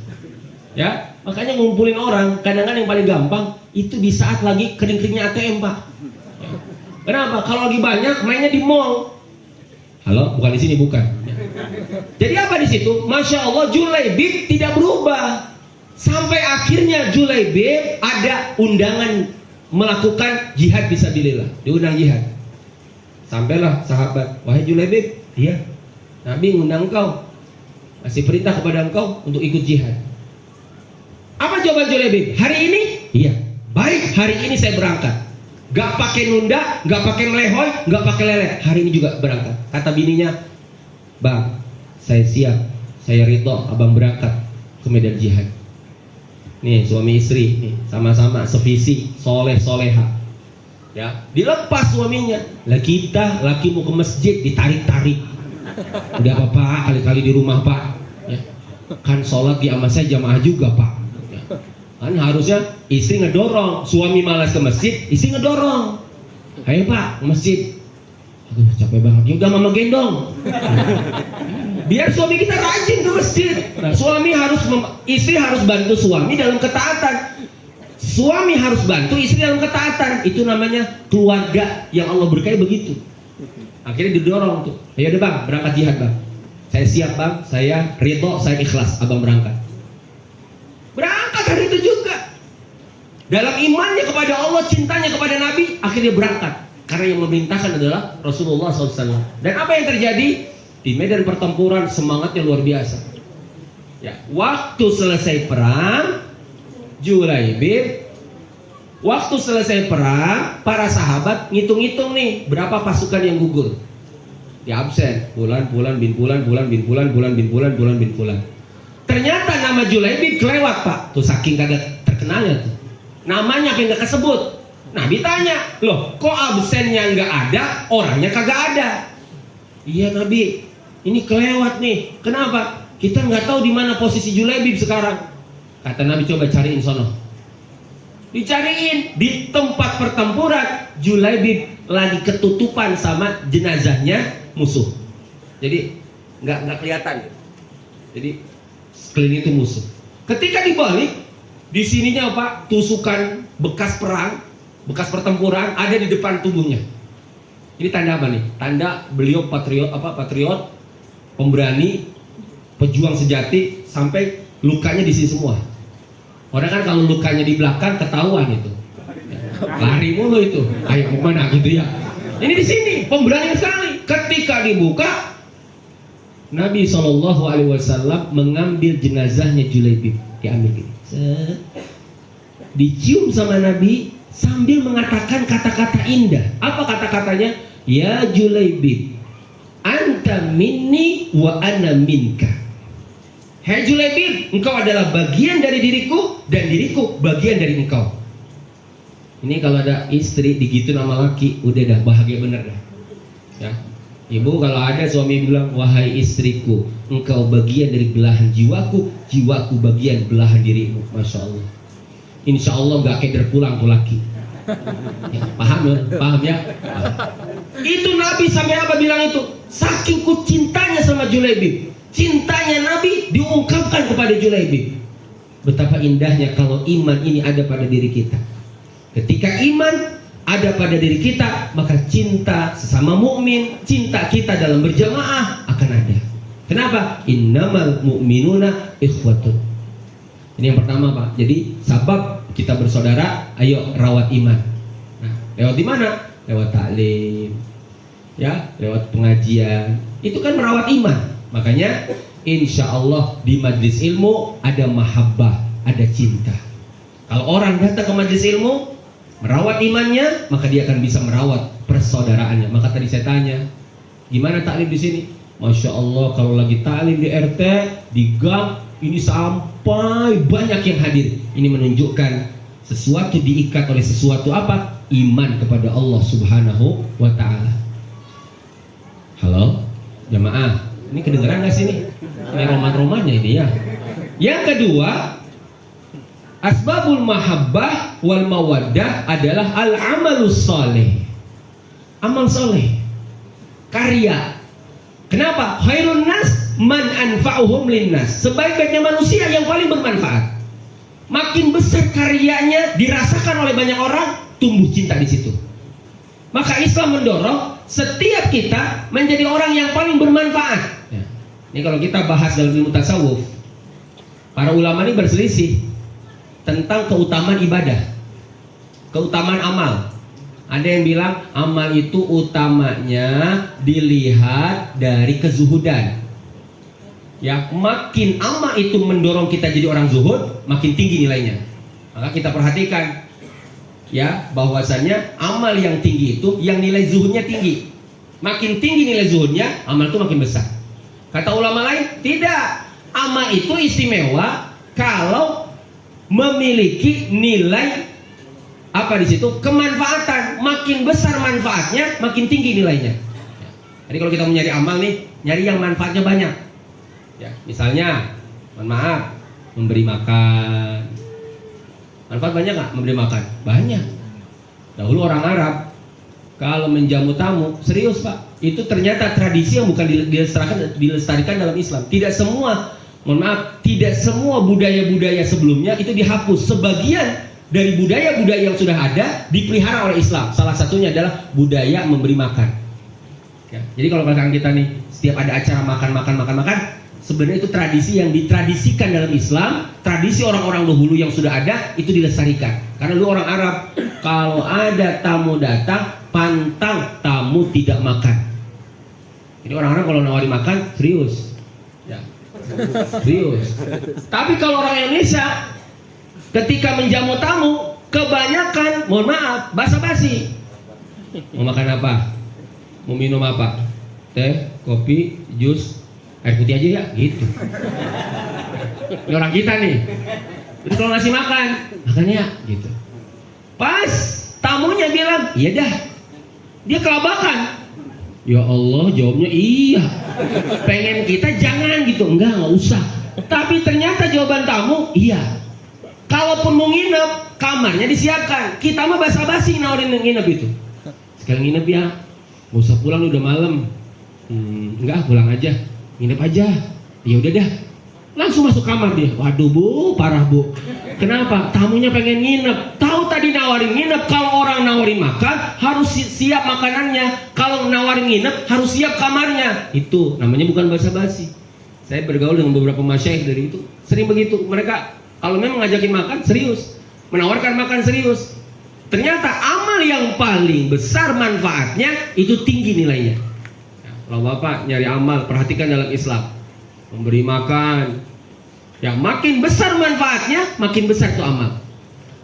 Ya, makanya ngumpulin orang kadang-kadang yang paling gampang itu di saat lagi kering-keringnya ATM Pak. Kenapa? Kalau lagi banyak mainnya di mall. Halo, bukan di sini bukan. Jadi apa di situ? Masya Allah, Julaibib tidak berubah. Sampai akhirnya Julaibib ada undangan melakukan jihad fisabilillah, diundang jihad. Sampailah sahabat, wahai Julaibib, iya, Nabi ngundang engkau, kasih perintah kepada engkau untuk ikut jihad. Apa jawaban Julaibib? Hari ini? Iya. Baik, hari ini saya berangkat. Gak pakai nunda, gak pakai melehoy, gak pakai lele. Hari ini juga berangkat. Kata bininya, Bang, saya siap, saya ridho abang berangkat ke medan jihad. Nih suami istri, nih sama-sama sevisi, soleh-soleha. Ya, dilepas suaminya. Lah kita, laki mau ke masjid ditarik-tarik. Udah apa-apa, kali-kali di rumah Pak. Ya. Kan sholat di ama saya jamaah juga Pak. Ya. Kan harusnya istri ngedorong, suami malas ke masjid, istri ngedorong. Ayo Pak, ke masjid. Aduh capek banget, ya udah mama gendong. Biar suami kita rajin ke masjid. Nah, istri harus bantu suami dalam ketaatan. Suami harus bantu istri dalam ketaatan. Itu namanya keluarga yang Allah berkahi begitu. Akhirnya didorong tuh. Ayo deh Bang, berangkat jihad Bang. Saya siap Bang, saya ridho, saya ikhlas abang berangkat. Berangkat hari itu juga. Dalam imannya kepada Allah, cintanya kepada Nabi, akhirnya berangkat. Karena yang memerintahkan adalah Rasulullah SAW. Dan apa yang terjadi? Di medan pertempuran semangatnya luar biasa. Ya, waktu selesai perang, Julaibib, waktu selesai perang, para sahabat ngitung-ngitung nih berapa pasukan yang gugur. Di absen, bulan bin bulan. Ternyata nama Julaibib kelewat Pak. Tuh saking kagak terkenalnya tuh. Namanya apa yang gak kesebut. Nah ditanya, loh kok absennya nggak ada, orangnya kagak ada. Iya Nabi, ini kelewat nih. Kenapa? Kita nggak tahu di mana posisi Julaibib sekarang. Kata Nabi, coba cariin sono. Dicariin di tempat pertempuran, Julaibib lagi ketutupan sama jenazahnya musuh. Jadi nggak kelihatan. Jadi sekeliling itu musuh. Ketika dibalik, di sininya apa? Tusukan bekas perang, bekas pertempuran ada di depan tubuhnya. Ini tanda apa nih? Tanda beliau patriot, pemberani, pejuang sejati, sampai lukanya di sini semua. Orang kan kalau lukanya di belakang ketahuan itu, lari mulu itu. Ayo kemana gitu ya? Ini di sini pemberani sekali. Ketika dibuka, Nabi SAW mengambil jenazahnya Julaibib, diambil gitu. Dicium sama Nabi sambil mengatakan kata-kata indah. Apa kata-katanya? Ya Julaibib, anta minni wa ana minka. Hai Julaibib, engkau adalah bagian dari diriku dan diriku bagian dari engkau. Ini kalau ada istri digitu nama laki, udah dah bahagia bener dah. Ya. Ibu kalau ada suami bilang, wahai istriku, engkau bagian dari belahan jiwaku, jiwaku bagian belahan dirimu. Masya Allah. Insya Allah gak keder pulang tuh laki. Ya, paham ya? Paham ya? Itu Nabi sampai apa bilang itu? Saking ku cintanya sama Julaibib. Cintanya Nabi diungkapkan kepada Julaibib. Betapa indahnya kalau iman ini ada pada diri kita. Ketika iman ada pada diri kita, maka cinta sesama mukmin, cinta kita dalam berjamaah akan ada. Kenapa? Innamal mu'minuna ikhwatun. Ini yang pertama, Pak. Jadi sabab kita bersaudara, ayo rawat iman. Nah, lewat di mana? Lewat taklim, ya, lewat pengajian. Itu kan merawat iman. Makanya insya Allah di majlis ilmu ada mahabbah, ada cinta. Kalau orang datang ke majlis ilmu merawat imannya, maka dia akan bisa merawat persaudaraannya. Maka tadi saya tanya, gimana taklim di sini? Masya Allah, kalau lagi taklim di RT, di gang, ini sampai banyak yang hadir. Ini menunjukkan sesuatu diikat oleh sesuatu apa? Iman kepada Allah Subhanahu wa Ta'ala. Halo, jamaah. Ini kedengeran gak sih nih? Ini roman-romannya ini ya. Yang kedua, asbabul mahabbah wal mawaddah adalah al-amalus soleh. Amal soleh, karya. Kenapa? Khairun nas man anfa'uhum linnas. Sebaik-baiknya manusia yang paling bermanfaat. Makin besar karyanya dirasakan oleh banyak orang, tumbuh cinta di situ. Maka Islam mendorong setiap kita menjadi orang yang paling bermanfaat. Ya. Ini kalau kita bahas dalam ilmu tasawuf, para ulama ini berselisih tentang keutamaan ibadah, keutamaan amal. Ada yang bilang amal itu utamanya dilihat dari kezuhudan. Ya, makin amal itu mendorong kita jadi orang zuhud, makin tinggi nilainya. Maka kita perhatikan, ya, bahwasannya amal yang tinggi itu yang nilai zuhudnya tinggi. Makin tinggi nilai zuhudnya, amal itu makin besar. Kata ulama lain, tidak. Amal itu istimewa kalau memiliki nilai apa di situ? Kemanfaatan. Makin besar manfaatnya, makin tinggi nilainya. Jadi kalau kita mencari amal nih, nyari yang manfaatnya banyak. Ya, misalnya, mohon maaf, memberi makan. Manfaat banyak nggak memberi makan? Banyak. Dahulu orang Arab kalau menjamu tamu, serius Pak, itu ternyata tradisi yang bukan dilestarikan dalam Islam. Tidak semua, mohon maaf, tidak semua budaya-budaya sebelumnya itu dihapus. Sebagian dari budaya-budaya yang sudah ada dipelihara oleh Islam. Salah satunya adalah budaya memberi makan. Ya, jadi kalau belakang kita nih, setiap ada acara makan, sebenarnya itu tradisi yang ditradisikan dalam Islam. Tradisi orang-orang dahulu yang sudah ada itu dilestarikan. Karena dulu orang Arab kalau ada tamu datang, pantang tamu tidak makan. Jadi orang-orang kalau nawari makan serius, ya, serius. Tapi kalau orang Indonesia ketika menjamu tamu, kebanyakan, mohon maaf, basa-basi. Mau makan apa? Mau minum apa? Teh, kopi, jus, air putih aja ya, gitu. Ini orang kita nih. Jadi kalau ngasih makan, makannya gitu. Pas tamunya bilang, iya dah, dia kelabakan. Ya Allah, jawabnya iya. Pengen kita jangan gitu, enggak usah. Tapi ternyata jawaban tamu iya. Kalaupun mau nginep, kamarnya disiapkan. Kita mah basa-basi nawarin nginep itu. Sekali nginep ya, nggak usah pulang udah malam. Enggak, pulang aja, nginep aja. Ya udah dah, langsung masuk kamar dia. Waduh bu, parah bu. Kenapa? Tamunya pengen nginep. Tahu tadi nawarin nginep. Kalau orang nawarin makan harus siap makanannya. Kalau nawarin nginep harus siap kamarnya. Itu namanya bukan basa-basi. Saya bergaul dengan beberapa masyayikh dari itu. Sering begitu. Mereka kalau memang ngajakin makan serius, menawarkan makan serius. Ternyata amal yang paling besar manfaatnya itu tinggi nilainya. Kalau Bapak nyari amal, perhatikan dalam Islam. Memberi makan, yang makin besar manfaatnya, makin besar itu amal.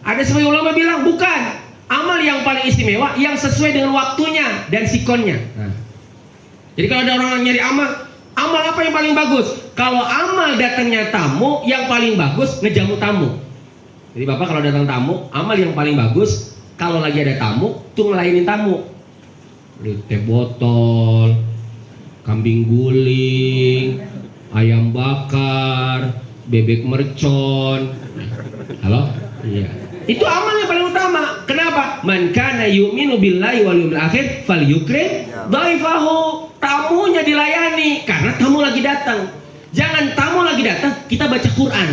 Ada sebagian ulama bilang bukan, amal yang paling istimewa yang sesuai dengan waktunya dan sikonnya. Jadi kalau ada orang nyari amal apa yang paling bagus? Kalau amal datangnya tamu, yang paling bagus ngejamu tamu. Jadi Bapak kalau datang tamu, amal yang paling bagus kalau lagi ada tamu, tuh ngelainin tamu. Beli teh botol, kambing guling, ayam bakar, bebek mercon. Halo? Iya. Itu amal yang paling utama. Kenapa? Man kana yu'minu billahi wal yawmil akhir falyukrim dhaifahu. Tamunya dilayani karena tamu lagi datang. Jangan tamu lagi datang, kita baca Quran.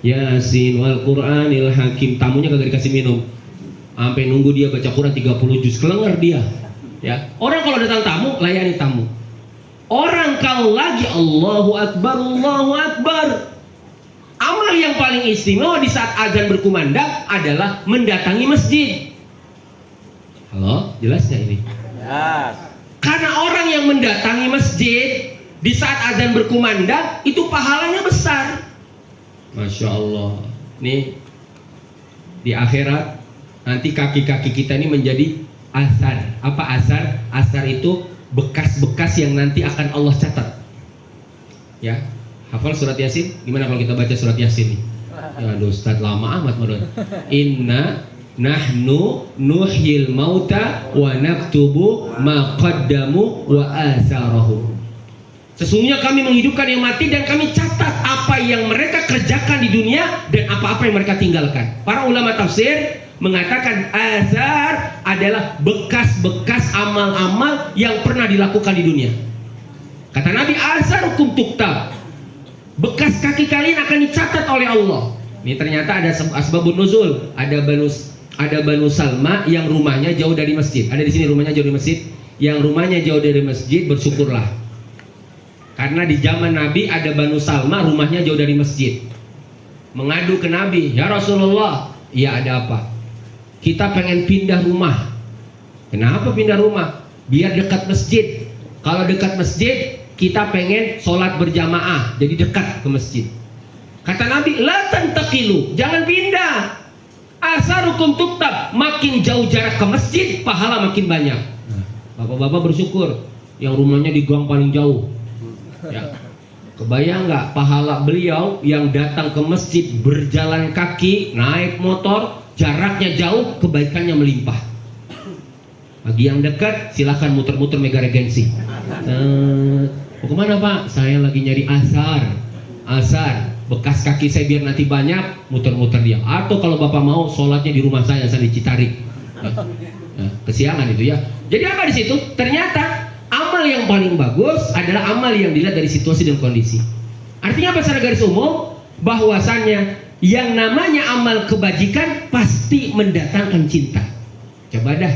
Yasin wal Qur'anil hakim. Tamunya kagak dikasih minum. Sampai nunggu dia baca Quran 30 juz, kelengar dia. Ya. Orang kalau datang tamu, layani tamu. Orang kalau lagi Allahu Akbar, Allahu Akbar. Amal yang paling istimewa di saat azan berkumandang adalah mendatangi masjid. Halo, jelas nggak ini? Jelas. Karena orang yang mendatangi masjid di saat azan berkumandang itu pahalanya besar. Masya Allah. Nih di akhirat nanti kaki-kaki kita ini menjadi asar. Apa asar? Asar itu bekas-bekas yang nanti akan Allah catat. Ya, hafal surat Yasin? Gimana kalau kita baca surat Yasin nih? Ya, aduh Ustaz lama amat menurut. Inna nahnu nuhyil mauta wa naktubu ma qaddamu wa asarahum. Sesungguhnya kami menghidupkan yang mati dan kami catat apa yang mereka kerjakan di dunia dan apa-apa yang mereka tinggalkan. Para ulama tafsir mengatakan azar adalah bekas-bekas amal-amal yang pernah dilakukan di dunia. Kata Nabi, azarukum tuktab. Bekas kaki kalian akan dicatat oleh Allah. Ini ternyata ada asbabun nuzul. Ada Banu Salma yang rumahnya jauh dari masjid. Ada di sini rumahnya jauh dari masjid. Yang rumahnya jauh dari masjid bersyukurlah. Karena di zaman Nabi ada Banu Salma rumahnya jauh dari masjid. Mengadu ke Nabi, ya Rasulullah, iya ada apa? Kita pengen pindah rumah. Kenapa pindah rumah? Biar dekat masjid. Kalau dekat masjid, kita pengen sholat berjamaah, jadi dekat ke masjid. Kata Nabi, la tantaqilu, jangan pindah. Asarukum tuktab, makin jauh jarak ke masjid, pahala makin banyak. Bapak-bapak bersyukur yang rumahnya di gang paling jauh. Ya. Kebayang nggak pahala beliau yang datang ke masjid berjalan kaki, naik motor, jaraknya jauh, kebaikannya melimpah. Bagi yang dekat, silahkan muter-muter Mega Regensi. Mau kemana Pak? Saya lagi nyari asar, bekas kaki saya biar nanti banyak, muter-muter dia. Atau kalau Bapak mau, sholatnya di rumah saya di Citarik. Kesiangan itu ya. Jadi apa di situ? Ternyata amal yang paling bagus adalah amal yang dilihat dari situasi dan kondisi. Artinya apa secara garis umum? Bahwasannya yang namanya amal kebajikan pasti mendatangkan cinta. Coba dah,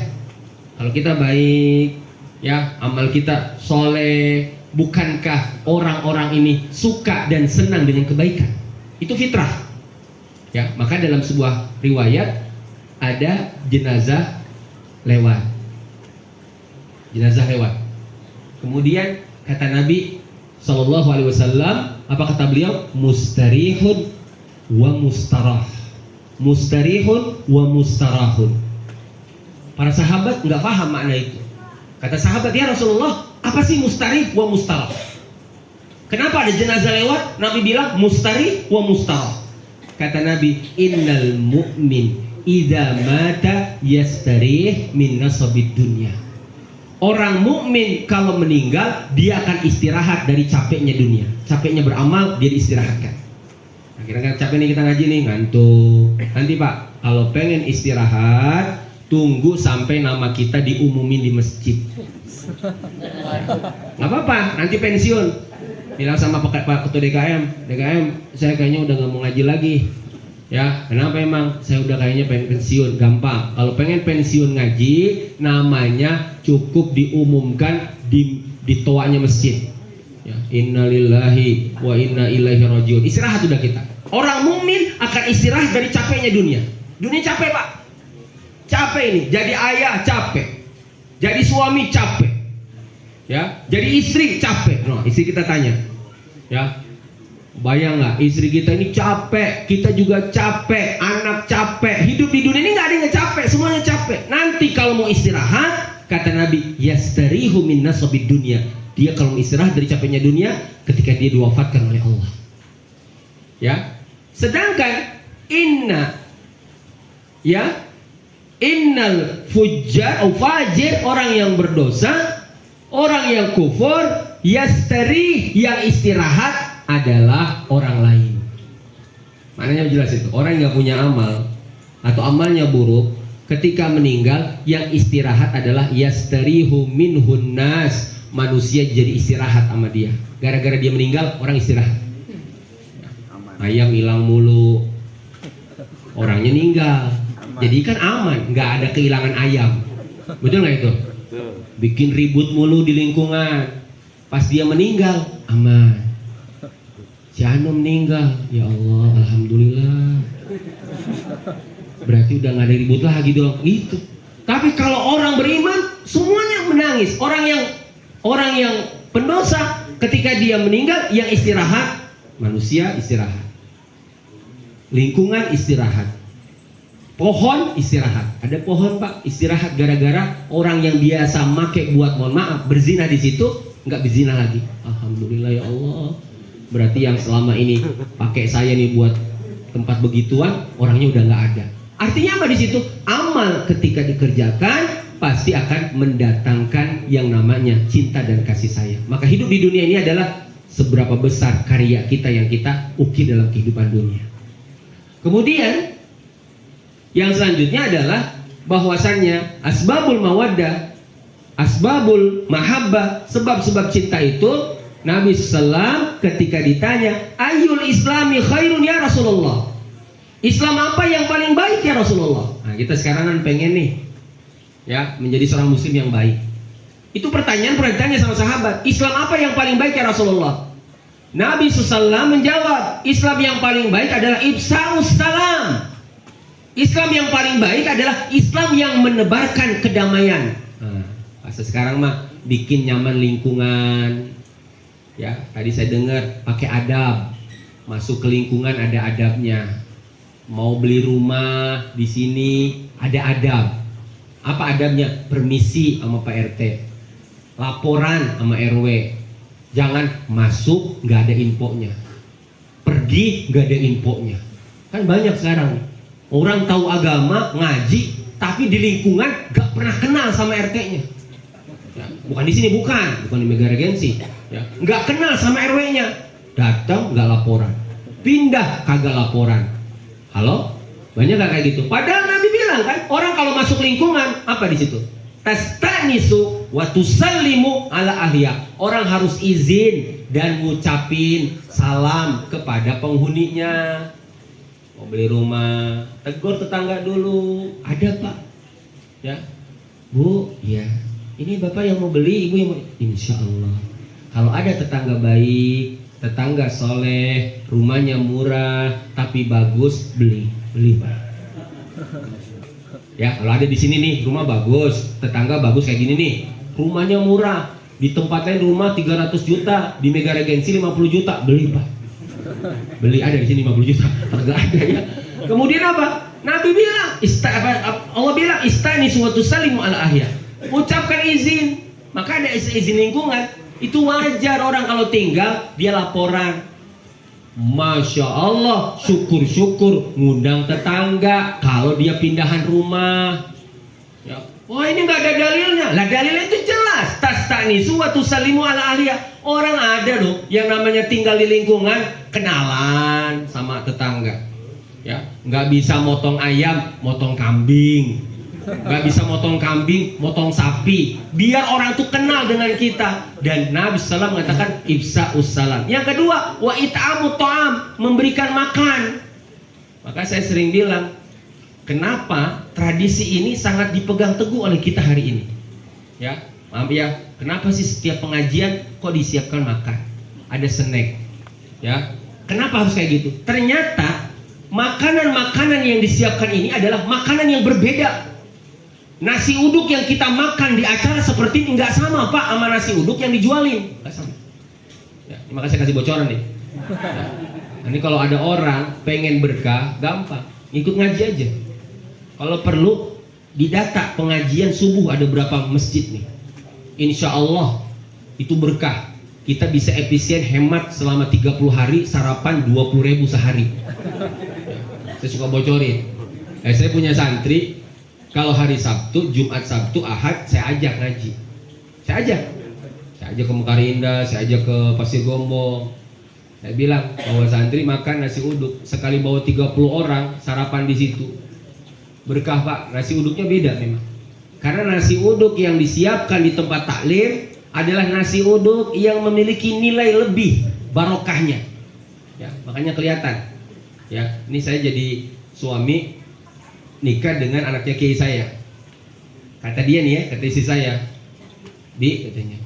kalau kita baik, ya amal kita soleh, bukankah orang-orang ini suka dan senang dengan kebaikan? Itu fitrah. Ya, maka dalam sebuah riwayat ada jenazah lewat. Kemudian kata Nabi Sallallahu Alaihi Wasallam, apa kata beliau? Mustarihun wa mustarah. Mustarihun wa mustarahun. Para sahabat nggak paham makna itu. Kata sahabat, ya Rasulullah, apa sih mustarih wa mustarah? Kenapa ada jenazah lewat? Nabi bilang mustarih wa mustarah. Kata Nabi, innal mu'min idza mata yastarih min nasabid dunya. Orang mukmin kalau meninggal dia akan istirahat dari capeknya dunia, capeknya beramal dia diistirahatkan. Akhirnya capek nih kita ngaji nih, ngantuk. Nanti Pak, kalau pengen istirahat, tunggu sampai nama kita diumumin di masjid. Nggak apa-apa, nanti pensiun. Bilang sama Pak Ketua DKM, saya kayaknya udah nggak mau ngaji lagi. Ya, kenapa emang? Saya udah kayaknya pengen pensiun. Gampang. Kalau pengen pensiun ngaji, namanya cukup diumumkan di toanya masjid. Ya, innalillahi wa inna ilaihi rajiun. Istirahat udah kita. Orang mukmin akan istirahat dari capeknya dunia. Dunia capek, Pak. Capek ini. Jadi ayah capek. Jadi suami capek. Ya, jadi istri capek. Nah, istri kita tanya. Ya. Bayang nggak, istri kita ini capek, kita juga capek, anak capek, hidup di dunia ini nggak ada yang capek, semuanya capek. Nanti kalau mau istirahat, kata Nabi, yastarihu min nasabid dunia. Dia kalau mau istirahat dari capeknya dunia, ketika dia diwafatkan oleh Allah. Ya, sedangkan innal fujjar fajir, orang yang berdosa, orang yang kufur, yastari, yang istirahat adalah orang lain. Maknanya jelas itu. Orang yang gak punya amal atau amalnya buruk, ketika meninggal yang istirahat adalah yastarihu minhun nas. Manusia jadi istirahat sama dia. Gara-gara dia meninggal, orang istirahat. Ayam hilang mulu, orangnya meninggal. Jadi kan aman, gak ada kehilangan ayam. Betul gak itu? Bikin ribut mulu di lingkungan. Pas dia meninggal, aman. Si Anu meninggal, ya Allah, alhamdulillah. Berarti udah nggak ada ribut lagi dong, gitu. Tapi kalau orang beriman, semuanya menangis. Orang yang pendosa, ketika dia meninggal, yang istirahat, manusia istirahat, lingkungan istirahat, pohon istirahat. Ada pohon Pak istirahat gara-gara orang yang biasa make buat mohon maaf berzina di situ nggak berzina lagi. Alhamdulillah ya Allah. Berarti yang selama ini pakai saya nih buat tempat begituan, orangnya udah nggak ada. Artinya apa di situ? Amal ketika dikerjakan pasti akan mendatangkan yang namanya cinta dan kasih sayang. Maka hidup di dunia ini adalah seberapa besar karya kita yang kita ukir dalam kehidupan dunia. Kemudian yang selanjutnya adalah bahwasannya asbabul mawaddah, asbabul mahabbah, sebab-sebab cinta itu. Nabi SAW ketika ditanya, Ayyul islami khairun ya Rasulullah, Islam apa yang paling baik ya Rasulullah? Nah kita sekarang kan pengen nih ya menjadi seorang muslim yang baik. Itu pertanyaan pernah ditanya sama sahabat, Islam apa yang paling baik ya Rasulullah? Nabi SAW menjawab, Islam yang paling baik adalah ifsa'us salam. Islam yang paling baik adalah Islam yang menebarkan kedamaian. Nah, masa sekarang mah bikin nyaman lingkungan. Ya, tadi saya dengar pakai adab, masuk ke lingkungan ada adabnya. Mau beli rumah di sini ada adab. Apa adabnya? Permisi sama Pak RT, laporan sama RW. Jangan masuk nggak ada infonya, pergi nggak ada infonya. Kan banyak sekarang orang tahu agama ngaji, tapi di lingkungan nggak pernah kenal sama RT-nya. Ya, bukan di sini, bukan di Mega Regensi. Ya, nggak kenal sama RW-nya, datang nggak laporan, pindah kagak laporan. Halo, banyak nggak kayak gitu? Padahal Nabi bilang kan, orang kalau masuk lingkungan apa di situ? Tastanisu wa tusallimu ala ahliya. Orang harus izin dan ngucapin salam kepada penghuninya. Mau beli rumah, tegur tetangga dulu. Ada Pak? Ya, Bu, ya. Ini Bapak yang mau beli, Ibu yang mau. Insya Allah. Kalau ada tetangga baik, tetangga soleh, rumahnya murah, tapi bagus, beli Pak. Ya, kalau ada di sini nih, rumah bagus, tetangga bagus kayak gini nih, rumahnya murah, di tempat lain rumah 300 juta, di Mega Regensi 50 juta, beli Pak. Beli, ada di sini 50 juta, kagak ada ya. Kemudian apa? Nabi bilang, Allah bilang, istani suatu salimu ala ahya. Ucapkan izin, maka ada izin lingkungan. Itu wajar orang kalau tinggal dia laporan. Masya Allah, syukur-syukur ngundang tetangga kalau dia pindahan rumah. Ya, Wah, ini nggak ada dalilnya. Lah dalilnya itu jelas. Tastanisu wa tusallimu ala ahliya. Orang ada loh yang namanya tinggal di lingkungan, kenalan sama tetangga. Ya, nggak bisa motong ayam, motong kambing. Nggak bisa motong kambing, motong sapi. Biar orang tuh kenal dengan kita. Dan Nabi SAW mengatakan ifsa'us salam. Yang kedua, wa it'amu ta'am, memberikan makan. Maka saya sering bilang, kenapa tradisi ini sangat dipegang teguh oleh kita hari ini? Ya, maaf ya. Kenapa sih setiap pengajian kok disiapkan makan? Ada snack. Ya, kenapa harus kayak gitu? Ternyata makanan-makanan yang disiapkan ini adalah makanan yang berbeda. Nasi uduk yang kita makan di acara seperti ini nggak sama Pak sama nasi uduk yang dijualin. Nggak sama. Ya, maka saya kasih bocoran nih. Ya. Ini kalau ada orang pengen berkah, gampang, ikut ngaji aja. Kalau perlu didata pengajian subuh ada berapa masjid nih. Insya Allah itu berkah. Kita bisa efisien hemat selama 30 hari sarapan 20.000 sehari. Saya suka bocorin. Saya punya santri kalau hari Sabtu, Jumat, Sabtu, Ahad saya ajak ngaji. Saya ajak ke Mekarinda, saya ajak ke Pasir Gombong. Saya bilang bahwa santri makan nasi uduk sekali bawa 30 orang sarapan di situ. Berkah Pak, nasi uduknya beda memang. Karena nasi uduk yang disiapkan di tempat taklim adalah nasi uduk yang memiliki nilai lebih barokahnya. Ya, makanya kelihatan. Ya, ini saya jadi suami nikah dengan anaknya kiai saya. Kata dia nih ya, kata istri saya, Di katanya,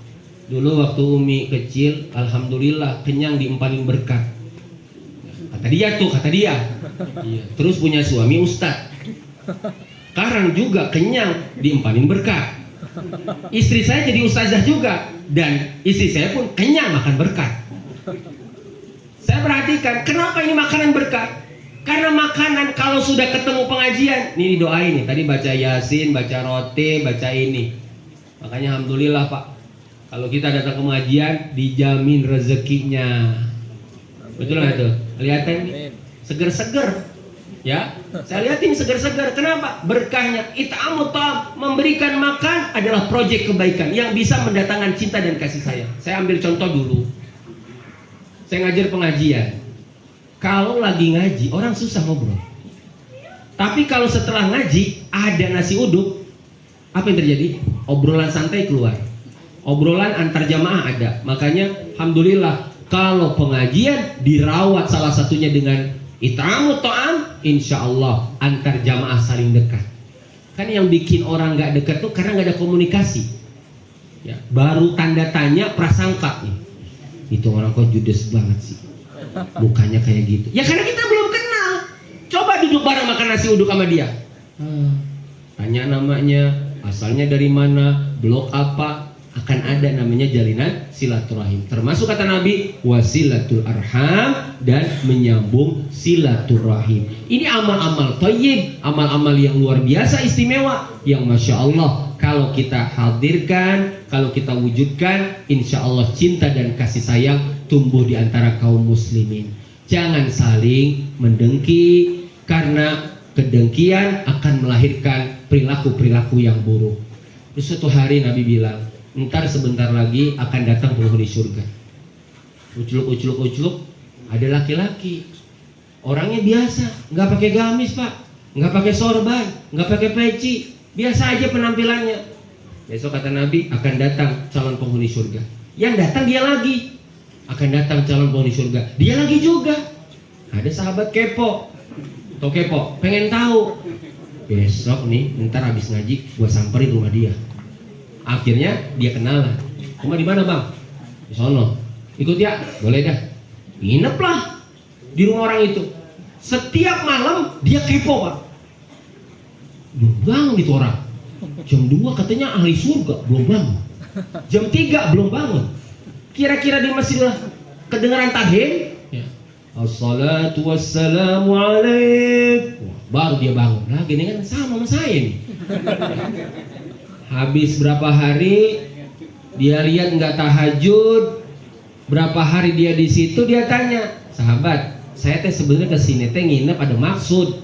dulu waktu Umi kecil, alhamdulillah kenyang diempalin berkah. Kata dia. Iya. Terus punya suami ustadz. Sekarang juga kenyang diempalin berkah. Istri saya jadi ustazah juga dan istri saya pun kenyang makan berkah. Saya perhatikan kenapa ini makanan berkah? Karena makanan kalau sudah ketemu pengajian, ini doain nih. Tadi baca Yasin, baca roti, baca ini. Makanya alhamdulillah Pak, kalau kita datang ke pengajian dijamin rezekinya. Betul nggak tuh? Kelihatan nih, seger-seger. Ya, saya lihat ini segar-segar. Kenapa? Berkahnya. It'amu ta'am, memberikan makan adalah proyek kebaikan yang bisa mendatangkan cinta dan kasih sayang. Saya ambil contoh dulu. Saya ngajar pengajian. Kalau lagi ngaji, orang susah ngobrol. Tapi kalau setelah ngaji ada nasi uduk, apa yang terjadi? Obrolan santai keluar. Obrolan antar jamaah ada. Makanya alhamdulillah kalau pengajian dirawat salah satunya dengan it'amu ta'am, insya Allah antar jamaah saling dekat. Kan yang bikin orang nggak dekat tuh karena nggak ada komunikasi. Ya, baru tanda tanya prasangka nih. Itu orang kok judes banget sih, mukanya kayak gitu. Ya karena kita belum kenal. Coba duduk bareng makan nasi uduk sama dia. Tanya namanya, asalnya dari mana, blok apa. Akan ada namanya jalinan silaturahim. Termasuk kata Nabi wasilatul arham, dan menyambung silaturahim. Ini amal-amal thayyib, amal-amal yang luar biasa istimewa, yang masya Allah kalau kita hadirkan, kalau kita wujudkan, insya Allah cinta dan kasih sayang tumbuh di antara kaum muslimin. Jangan saling mendengki, karena kedengkian akan melahirkan perilaku-perilaku yang buruk. Terus suatu hari Nabi bilang, ntar sebentar lagi akan datang penghuni surga. Uculuk, ada laki-laki, orangnya biasa, nggak pakai gamis Pak, nggak pakai sorban, nggak pakai peci, biasa aja penampilannya. Besok kata Nabi akan datang calon penghuni surga. Yang datang dia lagi, akan datang calon penghuni surga, dia lagi juga. Ada sahabat kepo, pengen tahu. Besok nih, ntar habis ngaji, gua samperin rumah dia. Akhirnya dia kenalan. Rumah di mana Bang? Di sono. Ikut ya? Boleh dah. Nginep lah di rumah orang itu. Setiap malam dia kepo Pak. Belum bangun itu orang. Jam 2 katanya ahli surga, belum bangun. Jam 3 belum bangun. Kira-kira di masjid lah kedengaran tahim. Ya. Assalatu wassalamu alaik. Baru dia bangun. Nah gini kan sama saya nih. Habis berapa hari dia lihat nggak tahajud, berapa hari dia di situ, dia tanya, sahabat, saya teh sebenarnya kesini teh nginep ada maksud.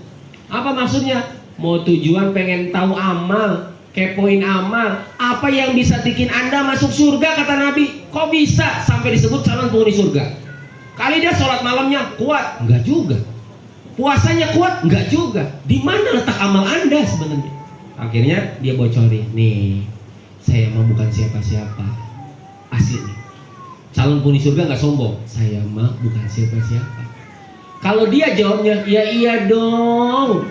Apa maksudnya? Mau tujuan pengen tahu amal. kepoin amal. Apa yang bisa bikin Anda masuk surga, kata Nabi? Kok bisa sampai disebut calon penghuni surga? Kali dia sholat malamnya kuat? Enggak juga. Puasanya kuat? Enggak juga. Di mana letak amal Anda sebenarnya? Akhirnya dia bocorin, nih, saya mah bukan siapa-siapa. Asli nih. Calon penghuni surga nggak sombong. Saya mah bukan siapa-siapa. Kalau dia jawabnya, ya iya dong.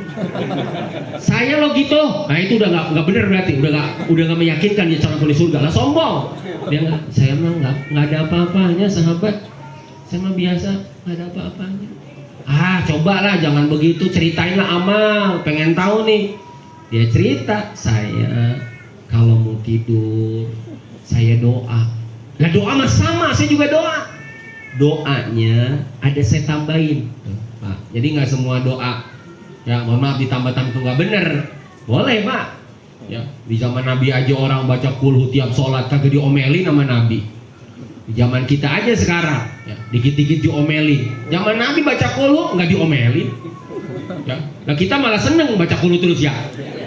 Saya lo gitu. Nah itu udah nggak benar berarti. Udah nggak meyakinkan dia calon penghuni surga. Lah sombong. Dia nggak. Saya mah nggak ada apa-apanya sahabat. Saya mah biasa, nggak ada apa-apanya. Cobalah, jangan begitu. Ceritainlah amal. Pengen tahu nih. Dia cerita, saya kalau mau tidur, saya doa. Lah doa mah sama, saya juga doa. Doanya ada saya tambahin, Pak. Jadi nggak semua doa, ya mohon maaf ditambah-tambah itu nggak bener. Boleh, Pak. Ya, di zaman Nabi aja orang baca kulhu tiap sholat kagak diomelin sama Nabi. Di zaman kita aja sekarang, ya, dikit-dikit diomelin. Zaman Nabi baca kulhu nggak diomelin. Ya, nah kita malah seneng baca kulhu terus ya.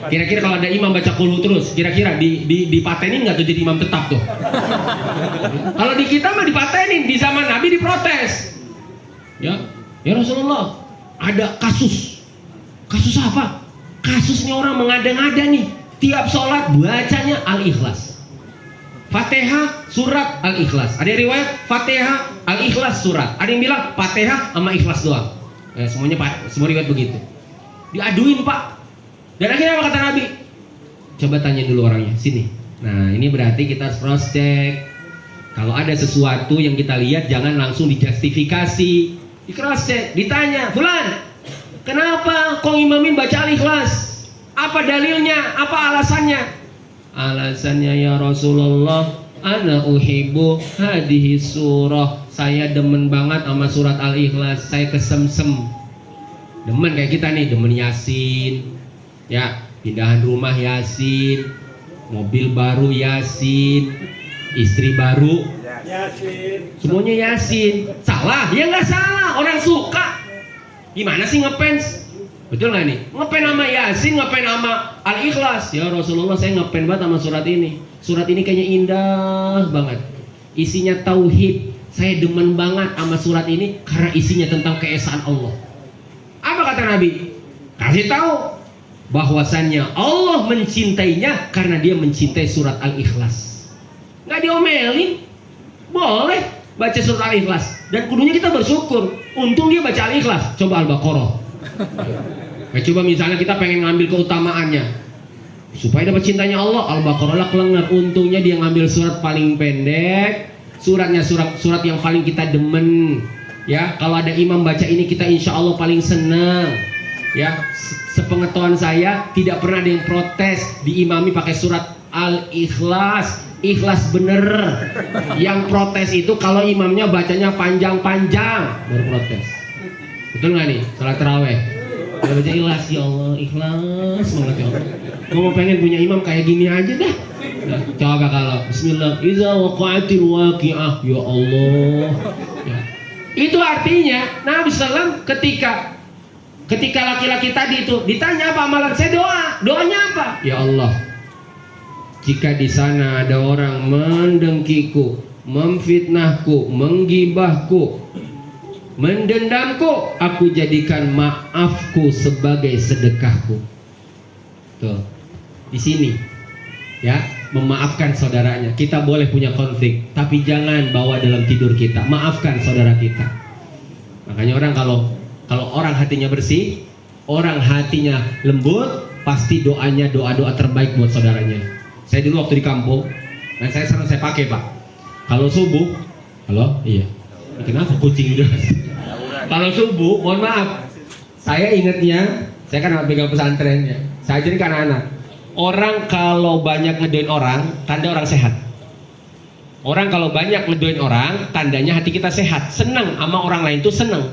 Kira-kira kalau ada imam baca kulhu terus, kira-kira dipatenin nggak tuh jadi imam tetap tuh? Kalau di kita mah dipatenin, di zaman Nabi diprotes. Ya Rasulullah, ada kasus apa? Kasusnya orang mengada-ngada nih, tiap sholat bacanya Al-Ikhlas. Fatihah surat Al-Ikhlas. Ada yang riwayat Fatihah Al-Ikhlas surat. Ada yang bilang Fatihah sama Ikhlas doang. Semuanya semua riwayat begitu. Diaduin, Pak. Dan akhirnya apa kata Nabi? Coba tanya dulu orangnya, sini. Nah ini berarti kita harus cross check. Kalau ada sesuatu yang kita lihat jangan langsung dijustifikasi. Di cross check, ditanya, Fulan, kenapa kau imamin baca Al-Ikhlas? Apa dalilnya? Apa alasannya? Alasannya ya Rasulullah, ana uhibbu hadhihi surah. Saya demen banget sama surat Al-Ikhlas. Saya kesemsem. Demen kayak kita nih, demen Yasin. Ya, pindahan rumah Yasin, mobil baru Yasin, istri baru Yasin, semuanya Yasin. Salah? Ya nggak salah, orang suka. Gimana sih ngefans? Betul nggak nih? Ngepen sama Yasin, ngepen sama Al-Ikhlas. Ya Rasulullah, saya ngepen banget sama surat ini. Surat ini kayaknya indah banget. Isinya tauhid. Saya demen banget sama surat ini karena isinya tentang keesaan Allah. Apa kata Nabi? Kasih tahu bahwasannya Allah mencintainya karena dia mencintai surat Al-Ikhlas. Nggak diomelin. Boleh baca surat Al-Ikhlas. Dan kudunya kita bersyukur. Untung dia baca Al-Ikhlas. Coba Al-Baqarah. Coba misalnya kita pengen ngambil keutamaannya supaya dapat cintanya Allah, Al-Baqarah lah kelengar. Untungnya dia ngambil surat paling pendek. Suratnya surat yang paling kita demen. Ya, kalau ada imam baca ini kita insya Allah paling senang. Ya, sepengetahuan saya tidak pernah ada yang protes diimami pakai surat Al-Ikhlas. Ikhlas bener. Yang protes itu kalau imamnya bacanya panjang-panjang baru protes. Betul nggak nih? Salat taraweh dia baca Ikhlas, ya Allah ikhlas banget ya Allah. Gue mau pengen punya imam kayak gini aja dah. Nah, coba kalau Bismillah iza waqa'atil waqi'ah, ya Allah. Ya. Itu artinya Nabi SAW ketika laki-laki tadi itu ditanya apa amalan saya, doanya apa? Ya Allah, jika di sana ada orang mendengkiku, memfitnahku, menggibahku, mendendamku, aku jadikan maafku sebagai sedekahku. Tuh, di sini, ya, memaafkan saudaranya. Kita boleh punya konflik, tapi jangan bawa dalam tidur kita. Maafkan saudara kita. Makanya orang kalau orang hatinya bersih, orang hatinya lembut, pasti doanya doa terbaik buat saudaranya. Saya dulu waktu di kampung, dan saya sering saya pakai, Pak. Kalau subuh, halo, iya. Kenapa kucing udah? Kalau subuh, mohon maaf, saya ingatnya, saya kan pegang pesantrennya. Saya jadi kan anak. Orang kalau banyak ngedoain orang, tanda orang sehat. Orang kalau banyak ngedoain orang, tandanya hati kita sehat, senang sama orang lain tuh senang.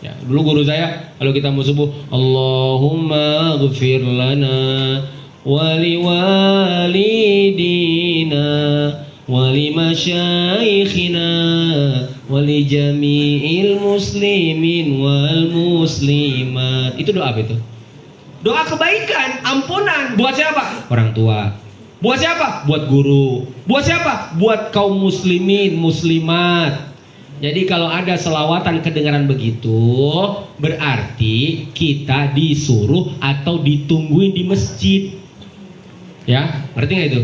Ya, dulu guru saya kalau kita mau subuh, Allahumma ghfir lana wali walidina wali masyaikhina wali jami'il muslimin wal muslimat. Itu doa apa itu? Doa kebaikan, ampunan. Buat siapa? Orang tua. Buat siapa? Buat guru. Buat siapa? Buat kaum muslimin, muslimat. Jadi kalau ada selawatan kedengaran begitu, berarti kita disuruh atau ditungguin di masjid. Ya, ngerti nggak itu?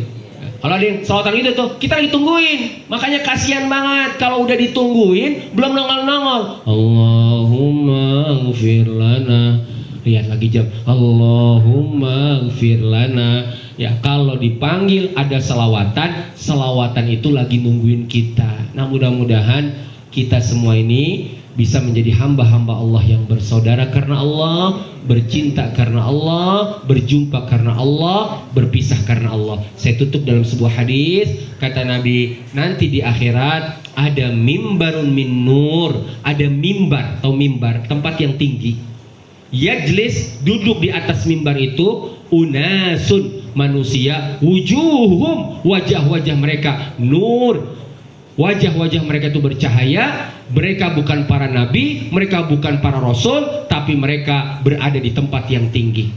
Kalau ada yang selawatan itu tuh, kita ditungguin. Makanya kasihan banget kalau udah ditungguin, belum nongol-nongol. Allahumma ghfir lana. Lihat lagi jam. Allahumma ghfir lana. Ya, kalau dipanggil ada selawatan, selawatan itu lagi nungguin kita. Nah, mudah-mudahan kita semua ini bisa menjadi hamba-hamba Allah yang bersaudara karena Allah, bercinta karena Allah, berjumpa karena Allah, berpisah karena Allah. Saya tutup dalam sebuah hadis, kata Nabi, nanti di akhirat ada mimbarun min nur, ada mimbar atau mimbar, tempat yang tinggi. Yajlis, duduk di atas mimbar itu, unasun, manusia, wujuhum, wajah-wajah mereka nur, wajah-wajah mereka itu bercahaya. Mereka bukan para nabi, mereka bukan para rasul, tapi mereka berada di tempat yang tinggi.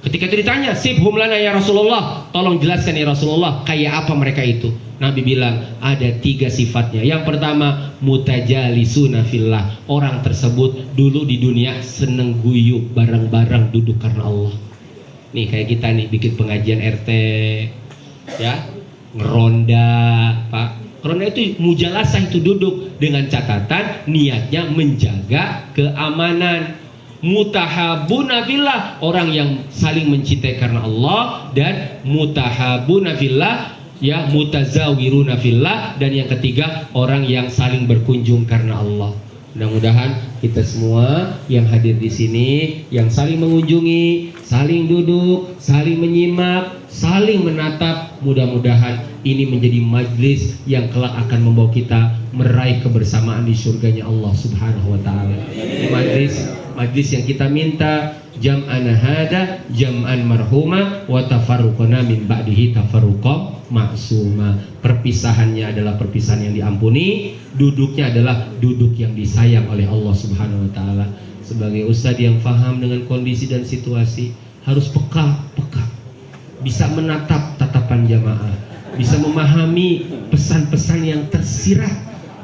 Ketika itu ditanya, sibhum lana ya Rasulullah, tolong jelaskan ya Rasulullah, kayak apa mereka itu? Nabi bilang ada 3 sifatnya. Yang pertama, mutajalisuna fillah, orang tersebut dulu di dunia seneng guyub, bareng-bareng duduk karena Allah. Nih kayak kita nih bikin pengajian RT, ya, ngeronda, Pak. Ronda itu mujalasah, itu duduk dengan catatan niatnya menjaga keamanan. Mutahabuna fillah, orang yang saling mencintai karena Allah, dan mutahabuna fillah, ya, mutazawiruna fillah, dan yang ketiga orang yang saling berkunjung karena Allah. Mudah-mudahan kita semua yang hadir di sini, yang saling mengunjungi, saling duduk, saling menyimak, saling menatap, mudah-mudahan ini menjadi majlis yang kelak akan membawa kita meraih kebersamaan di surganya Allah Subhanahu wa taala. Majlis yang kita minta, jam'an hada jam'an marhuma wa tafarruqana min ba'dihi tafarruqan maksuma. Perpisahannya adalah perpisahan yang diampuni, duduknya adalah duduk yang disayang oleh Allah Subhanahu wa taala. Sebagai ustadz yang paham dengan kondisi dan situasi, harus peka, bisa menatap tatapan jamaah, bisa memahami pesan-pesan yang tersirat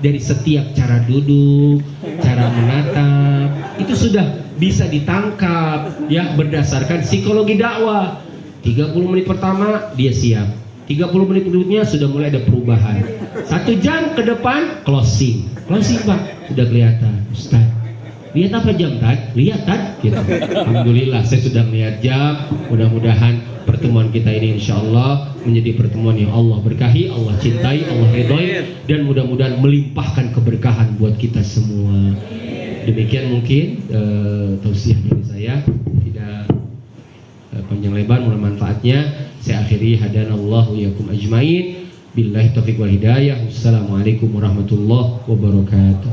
dari setiap cara duduk, cara menatap. Itu sudah bisa ditangkap, ya, berdasarkan psikologi dakwah. 30 menit pertama dia siap, 30 menit berikutnya sudah mulai ada perubahan. 1 jam ke depan closing Pak, sudah kelihatan. Ustaz, lihat apa jam Tad? Lihat Tad gitu. Alhamdulillah saya sudah melihat jam. Mudah-mudahan pertemuan kita ini insya Allah menjadi pertemuan yang Allah berkahi, Allah cintai, Allah ridhoi, dan mudah-mudahan melimpahkan keberkahan buat kita semua. Demikian mungkin tausiah dari saya, tidak panjang lebar, mudah manfaatnya. Saya akhiri, hadanallahu yakum ajmain. Billahi taufiq wal hidayah. Wassalamualaikum warahmatullahi wabarakatuh.